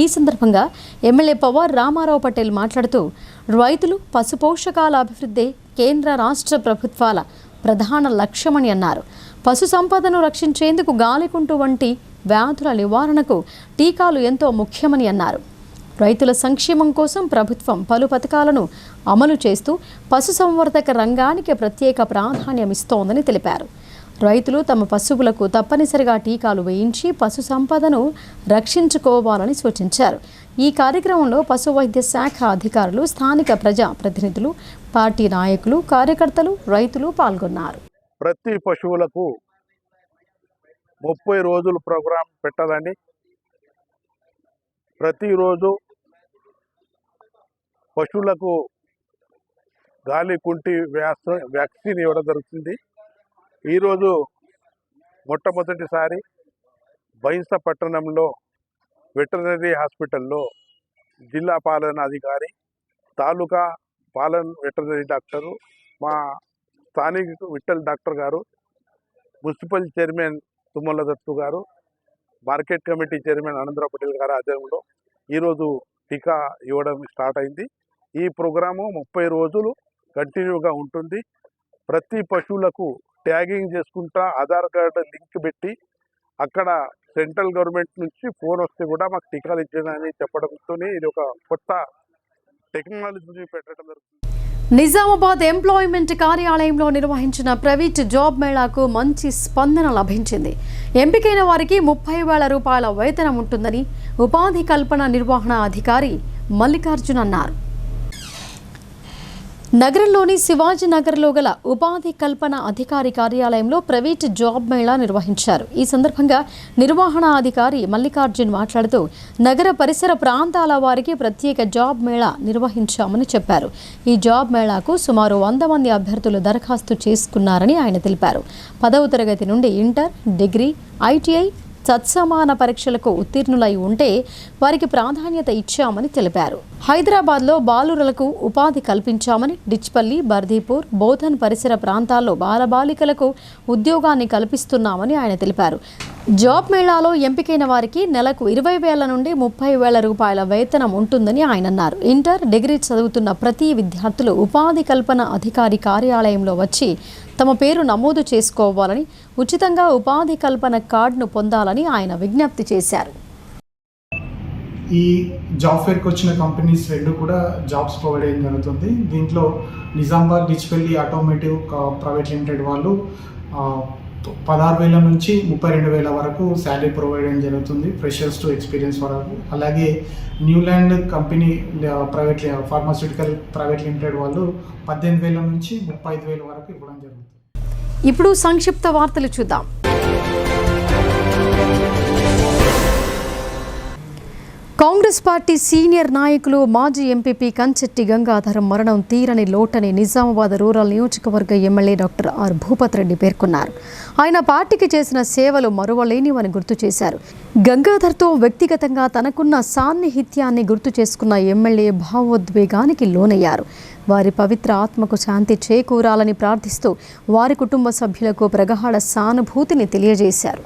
ఈ సందర్భంగా ఎమ్మెల్యే పవార్ రామారావు పటేల్ మాట్లాడుతూ, రైతులు పశు పోషకాల అభివృద్ధి కేంద్ర రాష్ట్ర ప్రభుత్వాల ప్రధాన లక్ష్యమని అన్నారు. పశు సంపదను రక్షించేందుకు గాలికుంటు వంటి వ్యాధుల నివారణకు టీకాలు ఎంతో ముఖ్యమని అన్నారు. రైతుల సంక్షేమం కోసం ప్రభుత్వం పలు పథకాలను అమలు చేస్తూ పశు సంవర్ధక రంగానికి ప్రత్యేక ప్రాధాన్యం ఇస్తోందని తెలిపారు. రైతులు తమ పశువులకు తప్పనిసరిగా టీకాలు వేయించి పశు సంపదను రక్షించుకోవాలని సూచించారు. ఈ కార్యక్రమంలో పశు వైద్య శాఖ అధికారులు, స్థానిక ప్రజా ప్రతినిధులు, పార్టీ నాయకులు, కార్యకర్తలు, రైతులు పాల్గొన్నారు. ప్రతి పశువులకు 30 రోజులు ప్రోగ్రాం పెట్టాలని, ప్రతిరోజు పశువులకు గాలికుంటి వ్యాక్సిన్ ఇవ్వడం జరుగుతుంది. ఈరోజు మొట్టమొదటిసారి బైంసా పట్టణంలో వెటర్నరీ హాస్పిటల్లో జిల్లా పాలన అధికారి, తాలూకా పాలన వెటర్నరీ డాక్టరు, మా స్థానిక విఠల్ డాక్టర్ గారు, మున్సిపల్ చైర్మన్ తుమ్మల దత్తు గారు, market committee chairman Anandarao Patel గారి ఆధ్వర్యంలో ఈరోజు టీకా ఇవ్వడం స్టార్ట్ అయింది. ఈ ప్రోగ్రాము 30 రోజులు కంటిన్యూగా ఉంటుంది. ప్రతి పశువులకు ట్యాగింగ్ చేసుకుంటా ఆధార్ కార్డు లింక్ పెట్టి, అక్కడ సెంట్రల్ గవర్నమెంట్ నుంచి ఫోన్ వస్తే కూడా మాకు టీకాలు ఇచ్చేదని చెప్పడంతోనే ఇది ఒక కొత్త టెక్నాలజీని పెట్టడం జరుగుతుంది. నిజామాబాద్ ఎంప్లాయ్మెంట్ కార్యాలయంలో నిర్వహించిన ప్రైవేట్ జాబ్ మేళాకు మంచి స్పందన లభించింది. ఎంపికైన వారికి 30,000 రూపాయల వేతనం ఉంటుందని ఉపాధి కల్పన నిర్వహణ అధికారి మల్లికార్జున్ అన్నారు. నగరంలోని శివాజీ నగర్లో గల ఉపాధి కల్పన అధికారి కార్యాలయంలో ప్రైవేట్ జాబ్ మేళా నిర్వహించారు. ఈ సందర్భంగా నిర్వహణ అధికారి మల్లికార్జున్ మాట్లాడుతూ, నగర పరిసర ప్రాంతాల వారికి ప్రత్యేక జాబ్ మేళా నిర్వహించామని చెప్పారు. ఈ జాబ్ మేళాకు సుమారు 100 మంది అభ్యర్థులు దరఖాస్తు చేసుకున్నారని ఆయన తెలిపారు. 10వ తరగతి నుండి ఇంటర్, డిగ్రీ, ఐటీఐ సత్సమాన పరీక్షలకు ఉత్తీర్ణులై ఉంటే వారికి ప్రాధాన్యత ఇచ్చామని తెలిపారు. హైదరాబాద్లో బాలురలకు ఉపాధి కల్పించామని, డిచ్పల్లి, బర్దీపూర్, బోధన్ పరిసర ప్రాంతాల్లో బాలబాలికలకు ఉద్యోగాన్ని కల్పిస్తున్నామని ఆయన తెలిపారు. జాబ్ మేళాలో ఎంపికైన వారికి నెలకు 20,000 నుండి 30,000 రూపాయల వేతనం ఉంటుందని ఆయన అన్నారు. ఇంటర్, డిగ్రీ చదువుతున్న ప్రతి విద్యార్థులు ఉపాధి కల్పన అధికారి కార్యాలయంలో వచ్చి తమ పేరు నమోదు చేసుకోవాలని, ఉచితంగా ఉపాధి కల్పన కార్డును పొందాలని ఆయన విజ్ఞప్తి చేశారు. ఈ జాబ్ ఫేర్కి వచ్చిన కంపెనీస్ 2 కూడా జాబ్స్ ప్రొవైడ్ చేయడం జరుగుతుంది. దీంట్లో Nizamabad Dichpally automotive private limited వాళ్ళు 16,000 నుంచి 32,000 వరకు శాలరీ ప్రొవైడ్ చేయడం జరుగుతుంది, ఫ్రెషర్స్ టు ఎక్స్పీరియన్స్ వరకు. అలాగే Neuland company private pharmaceutical private limited వాళ్ళు 18,000 నుంచి 35,000 వరకు ఇవ్వడం జరుగుతుంది. ఇప్పుడు సంక్షిప్త వార్తలు చూద్దాం. కాంగ్రెస్ పార్టీ సీనియర్ నాయకులు మాజీ ఎంపీపీ కంచెట్టి గంగాధర్ మరణం తీరని లోటని నిజామాబాద్ రూరల్ నియోజకవర్గ MLA doctor R Bhupat Reddy పేర్కొన్నారు. ఆయన పార్టీకి చేసిన సేవలు మరువలేనివని గుర్తు చేశారు. గంగాధర్తో వ్యక్తిగతంగా తనకున్న సాన్నిహిత్యాన్ని గుర్తు చేసుకున్న ఎమ్మెల్యే భావోద్వేగానికి లోనయ్యారు. వారి పవిత్ర ఆత్మకు శాంతి చేకూరాలని ప్రార్థిస్తూ వారి కుటుంబ సభ్యులకు ప్రగాఢ సానుభూతిని తెలియజేశారు.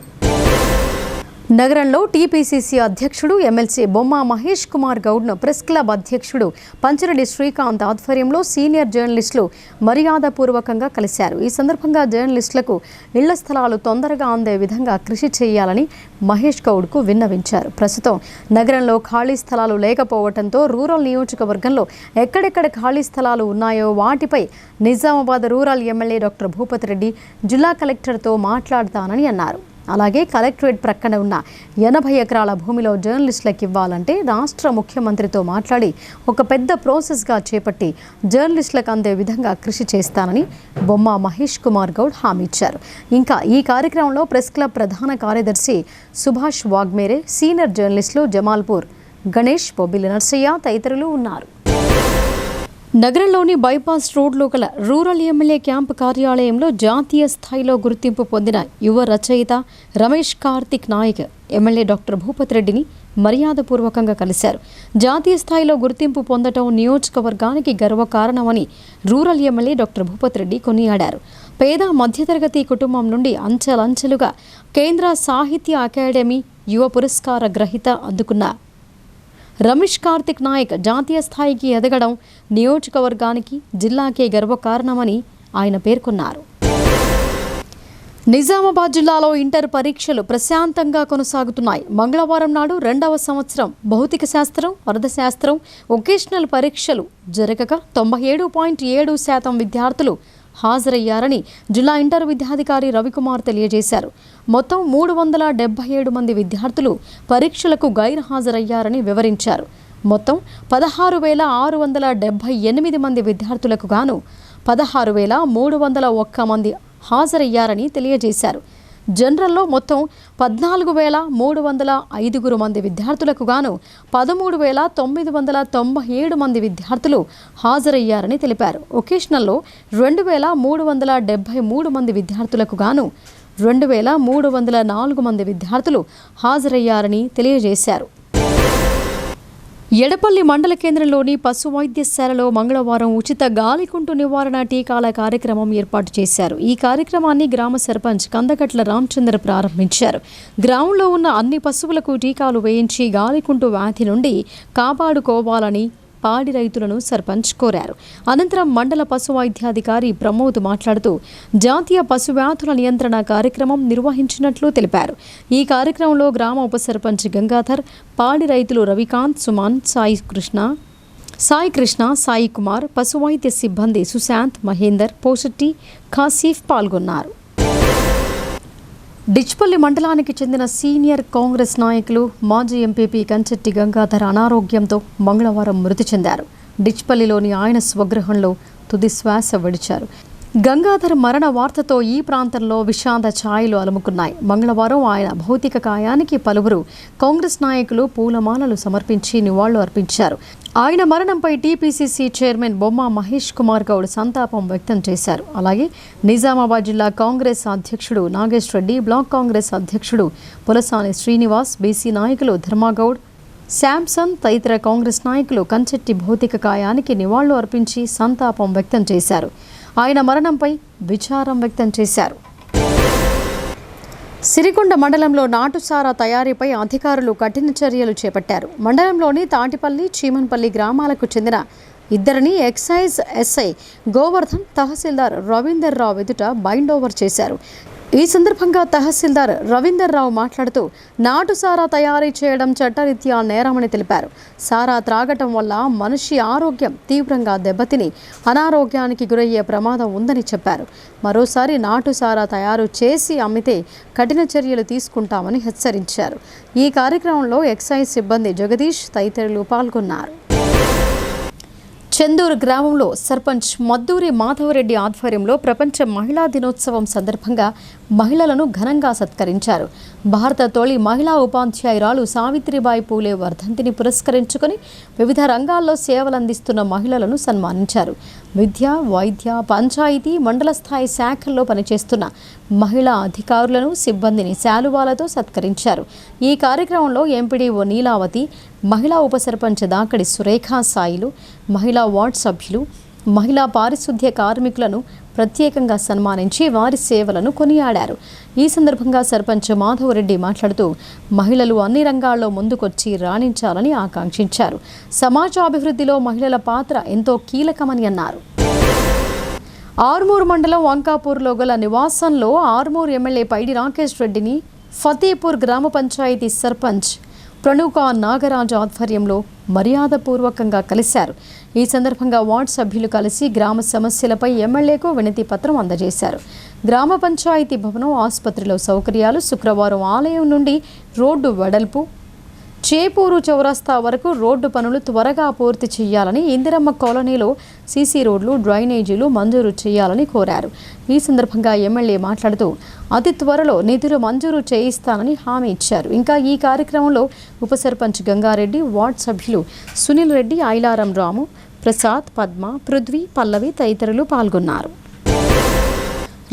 నగరంలో టీపీసీసీ అధ్యక్షుడు ఎమ్మెల్సీ బొమ్మ మహేష్ కుమార్ గౌడ్ను ప్రెస్ క్లబ్ అధ్యక్షుడు పంచరెడ్డి శ్రీకాంత్ ఆధ్వర్యంలో సీనియర్ జర్నలిస్టులు మర్యాదపూర్వకంగా కలిశారు. ఈ సందర్భంగా జర్నలిస్టులకు ఇళ్ల స్థలాలు తొందరగా అందే విధంగా కృషి చేయాలని మహేష్ గౌడ్కు విన్నవించారు. ప్రస్తుతం నగరంలో ఖాళీ స్థలాలు లేకపోవడంతో రూరల్ నియోజకవర్గంలో ఎక్కడెక్కడ ఖాళీ స్థలాలు ఉన్నాయో వాటిపై Nizamabad rural MLA doctor Bhupat Reddy జిల్లా కలెక్టర్తో మాట్లాడతానని అన్నారు. అలాగే కలెక్టరేట్ ప్రక్కన ఉన్న 80 ఎకరాల భూమిలో జర్నలిస్టులకు ఇవ్వాలంటే రాష్ట్ర ముఖ్యమంత్రితో మాట్లాడి ఒక పెద్ద ప్రాసెస్గా చేపట్టి జర్నలిస్టులకు అందే విధంగా కృషి చేస్తానని బొమ్మ మహేష్ కుమార్ గౌడ్ హామీ ఇచ్చారు. ఇంకా ఈ కార్యక్రమంలో ప్రెస్ క్లబ్ ప్రధాన కార్యదర్శి సుభాష్ వాగ్మేరే, సీనియర్ జర్నలిస్టులు జమాల్పూర్ గణేష్, బొబ్బిలి నర్సయ్య తదితరులు ఉన్నారు. నగరంలోని బైపాస్ రోడ్లో గల రూరల్ ఎమ్మెల్యే క్యాంపు కార్యాలయంలో జాతీయ స్థాయిలో గుర్తింపు పొందిన యువ రచయిత రమేష్ కార్తిక్ నాయక్ ఎమ్మెల్యే డాక్టర్ భూపత్ రెడ్డిని మర్యాదపూర్వకంగా కలిశారు. జాతీయ స్థాయిలో గుర్తింపు పొందటం నియోజకవర్గానికి గర్వకారణమని rural MLA doctor Bhupat Reddy కొనియాడారు. పేద మధ్యతరగతి కుటుంబం నుండి అంచెలంచెలుగా కేంద్ర సాహిత్య అకాడమీ యువ పురస్కార గ్రహీత అందుకున్న రమేష్ కార్తిక్ నాయక్ జాతీయ స్థాయికి ఎదగడం నియోజకవర్గానికి, జిల్లాకే గర్వకారణమని ఆయన పేర్కొన్నారు. నిజామాబాద్ జిల్లాలో ఇంటర్ పరీక్షలు ప్రశాంతంగా కొనసాగుతున్నాయి. మంగళవారం నాడు 2వ సంవత్సరం భౌతిక శాస్త్రం, అర్థశాస్త్రం వొకేషనల్ పరీక్షలు జరగక 97.7% విద్యార్థులు హాజరయ్యారని జిల్లా ఇంటర్ విద్యాధికారి రవికుమార్ తెలియజేశారు. మొత్తం 377 మంది విద్యార్థులు పరీక్షలకు గైర్హాజరయ్యారని వివరించారు. మొత్తం 16,678 మంది విద్యార్థులకు గాను 16,301 మంది హాజరయ్యారని తెలియజేశారు. జనరల్లో మొత్తం 14,305 మంది విద్యార్థులకు గాను 13,997 మంది విద్యార్థులు హాజరయ్యారని తెలిపారు. వొకేషనల్లో 2,373 మంది విద్యార్థులకు గాను 2,304 మంది విద్యార్థులు హాజరయ్యారని తెలియజేశారు. ఎడపల్లి మండల కేంద్రంలోని పశు వైద్యశాలలో మంగళవారం ఉచిత గాలికుంటు నివారణ టీకాల కార్యక్రమం ఏర్పాటు చేశారు. ఈ కార్యక్రమాన్ని గ్రామ సర్పంచ్ కందగట్ల రామచంద్ర ప్రారంభించారు. గ్రామంలో ఉన్న అన్ని పశువులకు టీకాలు వేయించి గాలికుంటు వ్యాధి నుండి కాపాడుకోవాలని పాడి రైతులను సర్పంచ్ కోరారు. అనంతరం మండల పశు వైద్యాధికారి ప్రమోద్ మాట్లాడుతూ జాతీయ పశు వ్యాధుల నియంత్రణ కార్యక్రమం నిర్వహించినట్లు తెలిపారు. ఈ కార్యక్రమంలో గ్రామ ఉప సర్పంచ్ గంగాధర్, పాడి రైతులు రవికాంత్, సుమాన్, సాయి కృష్ణ, సాయి కుమార్, పశు వైద్య సిబ్బంది సుశాంత్, మహేందర్, పోషెట్టి, ఖాసిఫ్ పాల్గొన్నారు. డిచ్పల్లి మండలానికి చెందిన సీనియర్ కాంగ్రెస్ నాయకులు మాజీ ఎంపీపీ కంచెట్టి గంగాధర్ అనారోగ్యంతో మంగళవారం మృతి చెందారు. డిచ్పల్లిలోని ఆయన స్వగృహంలో తుది శ్వాస విడిచారు. గంగాధర్ మరణ వార్తతో ఈ ప్రాంతంలో విషాద ఛాయలు అలుముకున్నాయి. మంగళవారం ఆయన భౌతిక కాయానికి పలువురు కాంగ్రెస్ నాయకులు పూలమాలలు సమర్పించి నివాళులు అర్పించారు. ఆయన మరణంపై టీపీసీసీ చైర్మన్ బొమ్మ మహేష్ కుమార్ గౌడ్ సంతాపం వ్యక్తం చేశారు. అలాగే నిజామాబాద్ జిల్లా కాంగ్రెస్ అధ్యక్షుడు నాగేష్ రెడ్డి, బ్లాక్ కాంగ్రెస్ అధ్యక్షుడు పులసాని శ్రీనివాస్, బీసీ నాయకులు ధర్మాగౌడ్, శాంసన్ తదితర కాంగ్రెస్ నాయకులు కంచెట్టి భౌతిక కాయానికి నివాళులు అర్పించి సంతాపం వ్యక్తం చేశారు. ఆయన మరణంపై విచారం వ్యక్తం చేశారు. సిరికొండ మండలంలో నాటుసారా తయారీపై అధికారులు కఠిన చర్యలు చేపట్టారు. మండలంలోని తాటిపల్లి, చీమన్పల్లి గ్రామాలకు చెందిన 2 ఎక్సైజ్ ఎస్ఐ గోవర్ధన్, తహసీల్దార్ రవీందర్ రావు ఎదుట బైండ్ ఓవర్ చేశారు. ఈ సందర్భంగా తహసీల్దార్ రవీందర్ రావు మాట్లాడుతూ నాటు సారా తయారీ చేయడం చట్టరీత్యా నేరమని తెలిపారు. సారా త్రాగటం వల్ల మనిషి ఆరోగ్యం తీవ్రంగా దెబ్బతిని అనారోగ్యానికి గురయ్యే ప్రమాదం ఉందని చెప్పారు. మరోసారి నాటు సారా తయారు చేసి అమ్మితే కఠిన చర్యలు తీసుకుంటామని హెచ్చరించారు. ఈ కార్యక్రమంలో ఎక్సైజ్ సిబ్బంది జగదీష్ తదితరులు పాల్గొన్నారు. చందూరు గ్రామంలో సర్పంచ్ మద్దూరి మాధవరెడ్డి ఆధ్వర్యంలో ప్రపంచ మహిళా దినోత్సవం సందర్భంగా మహిళలను ఘనంగా సత్కరించారు. భారత తొలి మహిళా ఉపాధ్యాయురాలు సావిత్రిబాయి పూలే వర్ధంతిని పురస్కరించుకొని వివిధ రంగాల్లో సేవలందిస్తున్న మహిళలను సన్మానించారు. విద్య, వైద్య, పంచాయతీ, మండల స్థాయి శాఖల్లో పనిచేస్తున్న మహిళా అధికారులను, సిబ్బందిని శాలువాలతో సత్కరించారు. ఈ కార్యక్రమంలో ఎంపీడీఓ నీలావతి, మహిళా ఉప సర్పంచ్ దాకడి సురేఖా సాయిలు, మహిళా వార్డు సభ్యులు, మహిళా పారిశుద్ధ్య కార్మికులను ప్రత్యేకంగా సన్మానించి వారి సేవలను కొనియాడారు. ఈ సందర్భంగా సర్పంచ్ మాధవరెడ్డి మాట్లాడుతూ మహిళలు అన్ని రంగాల్లో ముందుకొచ్చి రాణించాలని ఆకాంక్షించారు. సమాజాభివృద్ధిలో మహిళల పాత్ర ఎంతో కీలకమని అన్నారు. ఆర్మూరు మండలం వంకాపూర్లో గల నివాసంలో ఆర్మూరు ఎమ్మెల్యే పైడి రాకేష్ రెడ్డిని ఫతేపూర్ గ్రామ పంచాయతీ సర్పంచ్ ప్రణుకా నాగరాజు ఆధ్వర్యంలో మర్యాదపూర్వకంగా కలిశారు. ఈ సందర్భంగా వార్డు సభ్యులు కలిసి గ్రామ సమస్యలపై ఎమ్మెల్యేకు వినతి పత్రం అందజేశారు. గ్రామ పంచాయతీ భవనం, ఆసుపత్రిలో సౌకర్యాలు, శుక్రవారం ఆలయం నుండి రోడ్డు వెడల్పు, చేపూరు చౌరస్తా వరకు రోడ్డు పనులు త్వరగా పూర్తి చేయాలని, ఇందిరమ్మ కాలనీలో సీసీ రోడ్లు, డ్రైనేజీలు మంజూరు చేయాలని కోరారు. ఈ సందర్భంగా ఎమ్మెల్యే మాట్లాడుతూ అతి త్వరలో నిధులు మంజూరు చేయిస్తానని హామీ ఇచ్చారు. ఇంకా ఈ కార్యక్రమంలో ఉప సర్పంచ్ గంగారెడ్డి, వార్డు సభ్యులు సునీల్ రెడ్డి, ఐలారం రాము, ప్రసాద్, పద్మ, పృథ్వీ, పల్లవి తదితరులు పాల్గొన్నారు.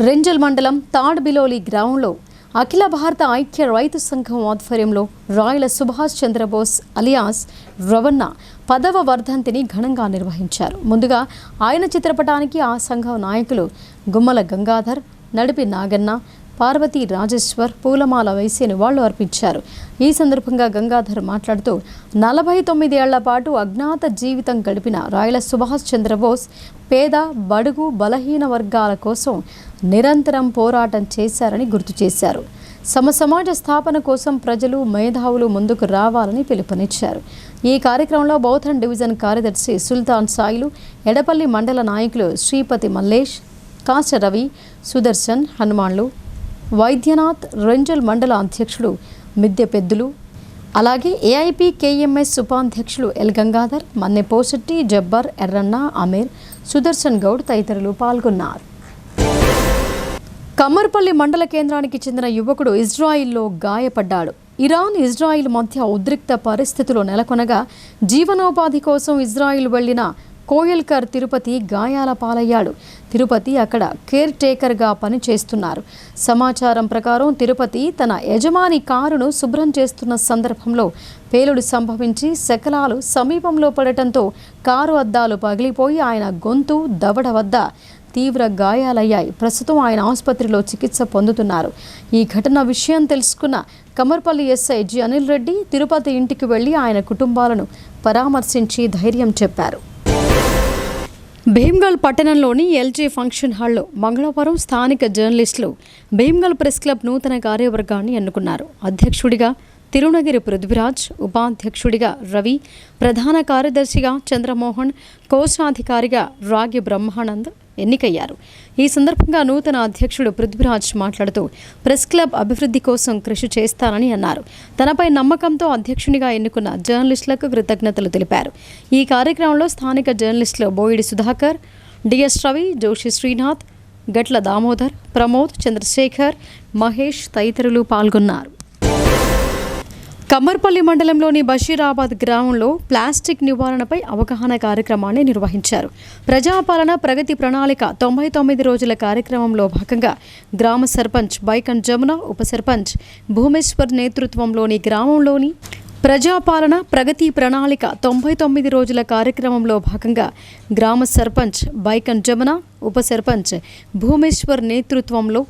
రెంజల్ మండలం తాడ్బిలోలి గ్రామంలో అఖిల భారత ఐక్య రైతు సంఘం ఆధ్వర్యంలో రాయల సుభాష్ చంద్రబోస్ అలియాస్ రవణ 10వ వర్ధంతిని ఘనంగా నిర్వహించారు. ముందుగా ఆయన చిత్రపటానికి ఆ సంఘం నాయకులు గుమ్మల గంగాధర్, నడిపి నాగన్న, పార్వతీ రాజేశ్వర్ పూలమాల వేసి నివాళులు అర్పించారు. ఈ సందర్భంగా గంగాధర్ మాట్లాడుతూ 49 ఏళ్ల పాటు అజ్ఞాత జీవితం గడిపిన రాయల సుభాష్ చంద్రబోస్ పేద, బడుగు, బలహీన వర్గాల కోసం నిరంతరం పోరాటం చేశారని గుర్తు చేశారు. సమాజ స్థాపన కోసం ప్రజలు, మేధావులు ముందుకు రావాలని పిలుపునిచ్చారు. ఈ కార్యక్రమంలో బౌద్ధన్ డివిజన్ కార్యదర్శి సుల్తాన్ సాయిలు, ఎడపల్లి మండల నాయకులు శ్రీపతి మల్లేష్, కాశ రవి, సుదర్శన్, హనుమాన్లు, వైద్యనాథ్, రెంజల్ మండల అధ్యక్షుడు మిద్దె పెద్దులు, అలాగే ఏఐపీ కేఎంఎస్ ఉపాధ్యక్షులు ఎల్ గంగాధర్, మన్నె పోసెట్టి, జబ్బర్, ఎర్రన్న, అమీర్, సుదర్శన్ గౌడ్ తదితరులు పాల్గొన్నారు. కమ్మర్పల్లి మండల కేంద్రానికి చెందిన యువకుడు ఇజ్రాయిల్లో గాయపడ్డాడు. ఇరాన్, ఇజ్రాయిల్ మధ్య ఉద్రిక్త పరిస్థితులు నెలకొనగా జీవనోపాధి కోసం ఇజ్రాయిల్ వెళ్లిన కోయల్కర్ తిరుపతి గాయాల పాలయ్యాడు. తిరుపతి అక్కడ కేర్ టేకర్గా పనిచేస్తున్నారు. సమాచారం ప్రకారం తిరుపతి తన యజమాని కారును శుభ్రం చేస్తున్న సందర్భంలో పేలుడు సంభవించి శకలాలు సమీపంలో పడటంతో కారు అద్దాలు పగిలిపోయి ఆయన గొంతు, దవడ వద్ద తీవ్ర గాయాలయ్యాయి. ప్రస్తుతం ఆయన ఆసుపత్రిలో చికిత్స పొందుతున్నారు. ఈ ఘటన విషయం తెలుసుకున్న కమ్మర్పల్లి ఎస్ఐ జి అనిల్ రెడ్డి తిరుపతి ఇంటికి వెళ్లి ఆయన కుటుంబాలను పరామర్శించి ధైర్యం చెప్పారు. భీమ్గల్ పట్టణంలోని ఎల్జీ ఫంక్షన్ హాల్లో మంగళవారం స్థానిక జర్నలిస్టులు భీమ్గల్ ప్రెస్ క్లబ్ నూతన కార్యవర్గాన్ని ఎన్నుకున్నారు. అధ్యక్షుడిగా తిరునగిరి పృథ్వీరాజ్, ఉపాధ్యక్షుడిగా రవి, ప్రధాన కార్యదర్శిగా చంద్రమోహన్, కోశాధికారిగా రాగి బ్రహ్మానంద్ ఎన్నికయ్యారు. ఈ సందర్భంగా నూతన అధ్యక్షుడు పృథ్వీరాజ్ మాట్లాడుతూ ప్రెస్ క్లబ్ అభివృద్ధి కోసం కృషి చేస్తానని అన్నారు. తనపై నమ్మకంతో అధ్యక్షునిగా ఎన్నుకున్న జర్నలిస్టులకు కృతజ్ఞతలు తెలిపారు. ఈ కార్యక్రమంలో స్థానిక జర్నలిస్టులు బోయిడి సుధాకర్, డిఎస్ రవి, జోషి శ్రీనాథ్, గట్ల దామోదర్, ప్రమోద్, చంద్రశేఖర్, మహేష్ తదితరులు పాల్గొన్నారు. కమ్మర్పల్లి మండలంలోని బషీరాబాద్ గ్రామంలో ప్లాస్టిక్ నివారణపై అవగాహన కార్యక్రమాన్ని నిర్వహించారు. ప్రజాపాలన ప్రగతి ప్రణాళిక 99 రోజుల కార్యక్రమంలో భాగంగా గ్రామ సర్పంచ్ బైకన్ జమున, ఉప సర్పంచ్ భూమేశ్వర్ నేతృత్వంలోని గ్రామంలోని ప్రజాపాలన ప్రగతి ప్రణాళిక 99 రోజుల కార్యక్రమంలో భాగంగా గ్రామ సర్పంచ్ బైకన్ జమున, ఉప సర్పంచ్ భూమేశ్వర్ నేతృత్వంలో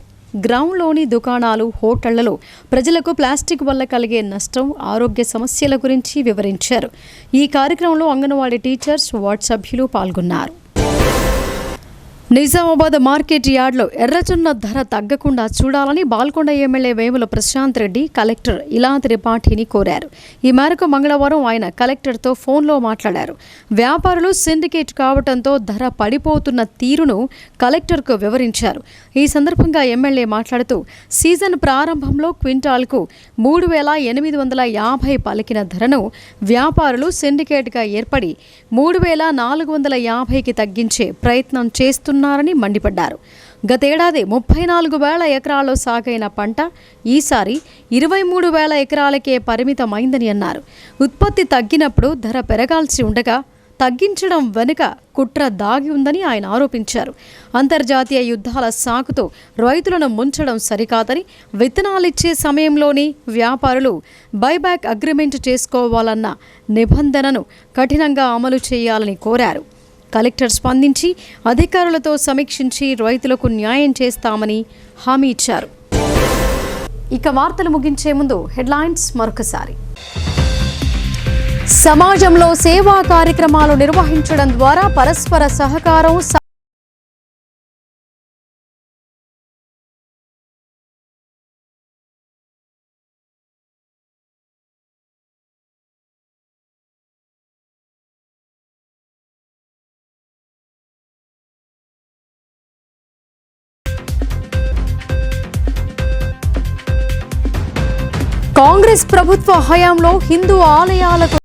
గ్రామంలోని దుకాణాలు, హోటళ్లలో ప్రజలకు ప్లాస్టిక్ వల్ల కలిగే నష్టం, ఆరోగ్య సమస్యల గురించి వివరించారు. ఈ కార్యక్రమంలో అంగన్వాడీ టీచర్స్, వార్డు సభ్యులు పాల్గొన్నారు. నిజామాబాద్ మార్కెట్ యార్డ్లో ఎర్రజొన్న ధర తగ్గకుండా చూడాలని బాల్కొండ ఎమ్మెల్యే వేముల ప్రశాంత్ రెడ్డి కలెక్టర్ ఇలా త్రిపాఠిని కోరారు. ఈ మేరకు మంగళవారం ఆయన కలెక్టర్తో ఫోన్లో మాట్లాడారు. వ్యాపారులు సిండికేట్ కావడంతో ధర పడిపోతున్న తీరును కలెక్టర్కు వివరించారు. ఈ సందర్భంగా ఎమ్మెల్యే మాట్లాడుతూ సీజన్ ప్రారంభంలో క్వింటాల్కు 3,850 పలికిన ధరను వ్యాపారులు సిండికేట్గా ఏర్పడి 3,450కి తగ్గించే ప్రయత్నం చేస్తున్నారని మండిపడ్డారు. గతేడాది 34,000 ఎకరాల్లో సాగైన పంట ఈసారి 23,000 ఎకరాలకే పరిమితమైందని అన్నారు. ఉత్పత్తి తగ్గినప్పుడు ధర పెరగాల్సి ఉండగా తగ్గించడం వెనుక కుట్ర దాగి ఉందని ఆయన ఆరోపించారు. అంతర్జాతీయ యుద్ధాల సాకుతో రైతులను ముంచడం సరికాదని, విత్తనాలిచ్చే సమయంలోని వ్యాపారులు బైబ్యాక్ అగ్రిమెంట్ చేసుకోవాలన్న నిబంధనను కఠినంగా అమలు చేయాలని కోరారు. కలెక్టర్ స్పందించి అధికారులతో సమీక్షించి రైతులకు న్యాయం చేస్తామని హామీ ఇచ్చారు. ఇక వార్తలు ముగించే ముందు హెడ్లైన్స్ మరొకసారి. సమాజంలో సేవా కార్యక్రమాలు నిర్వహించడం ద్వారా పరస్పర సహకారం కాంగ్రెస్ ప్రభుత్వ హయాంలో హిందూ ఆలయాలకు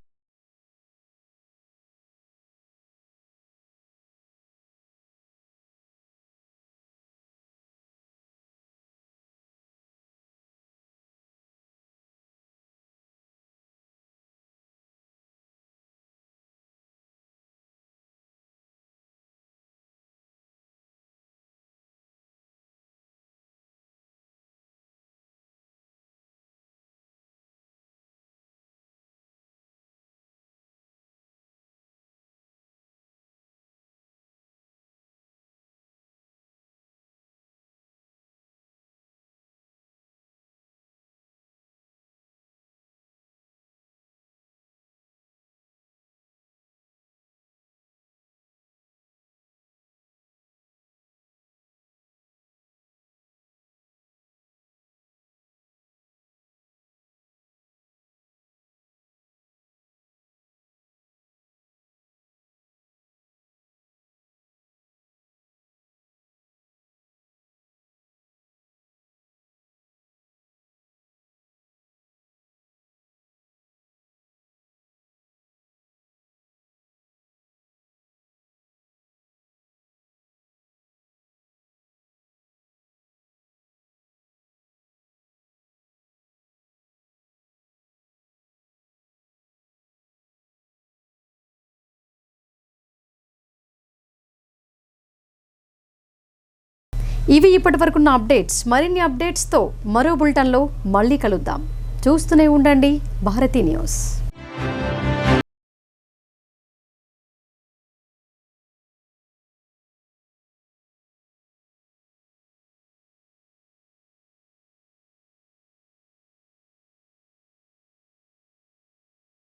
ఇవి ఇప్పటివరకున్న అప్డేట్స్. మరిన్ని అప్డేట్స్తో మరో బులెటిన్లో మళ్ళీ కలుద్దాం. చూస్తూనే ఉండండి భారతీ న్యూస్.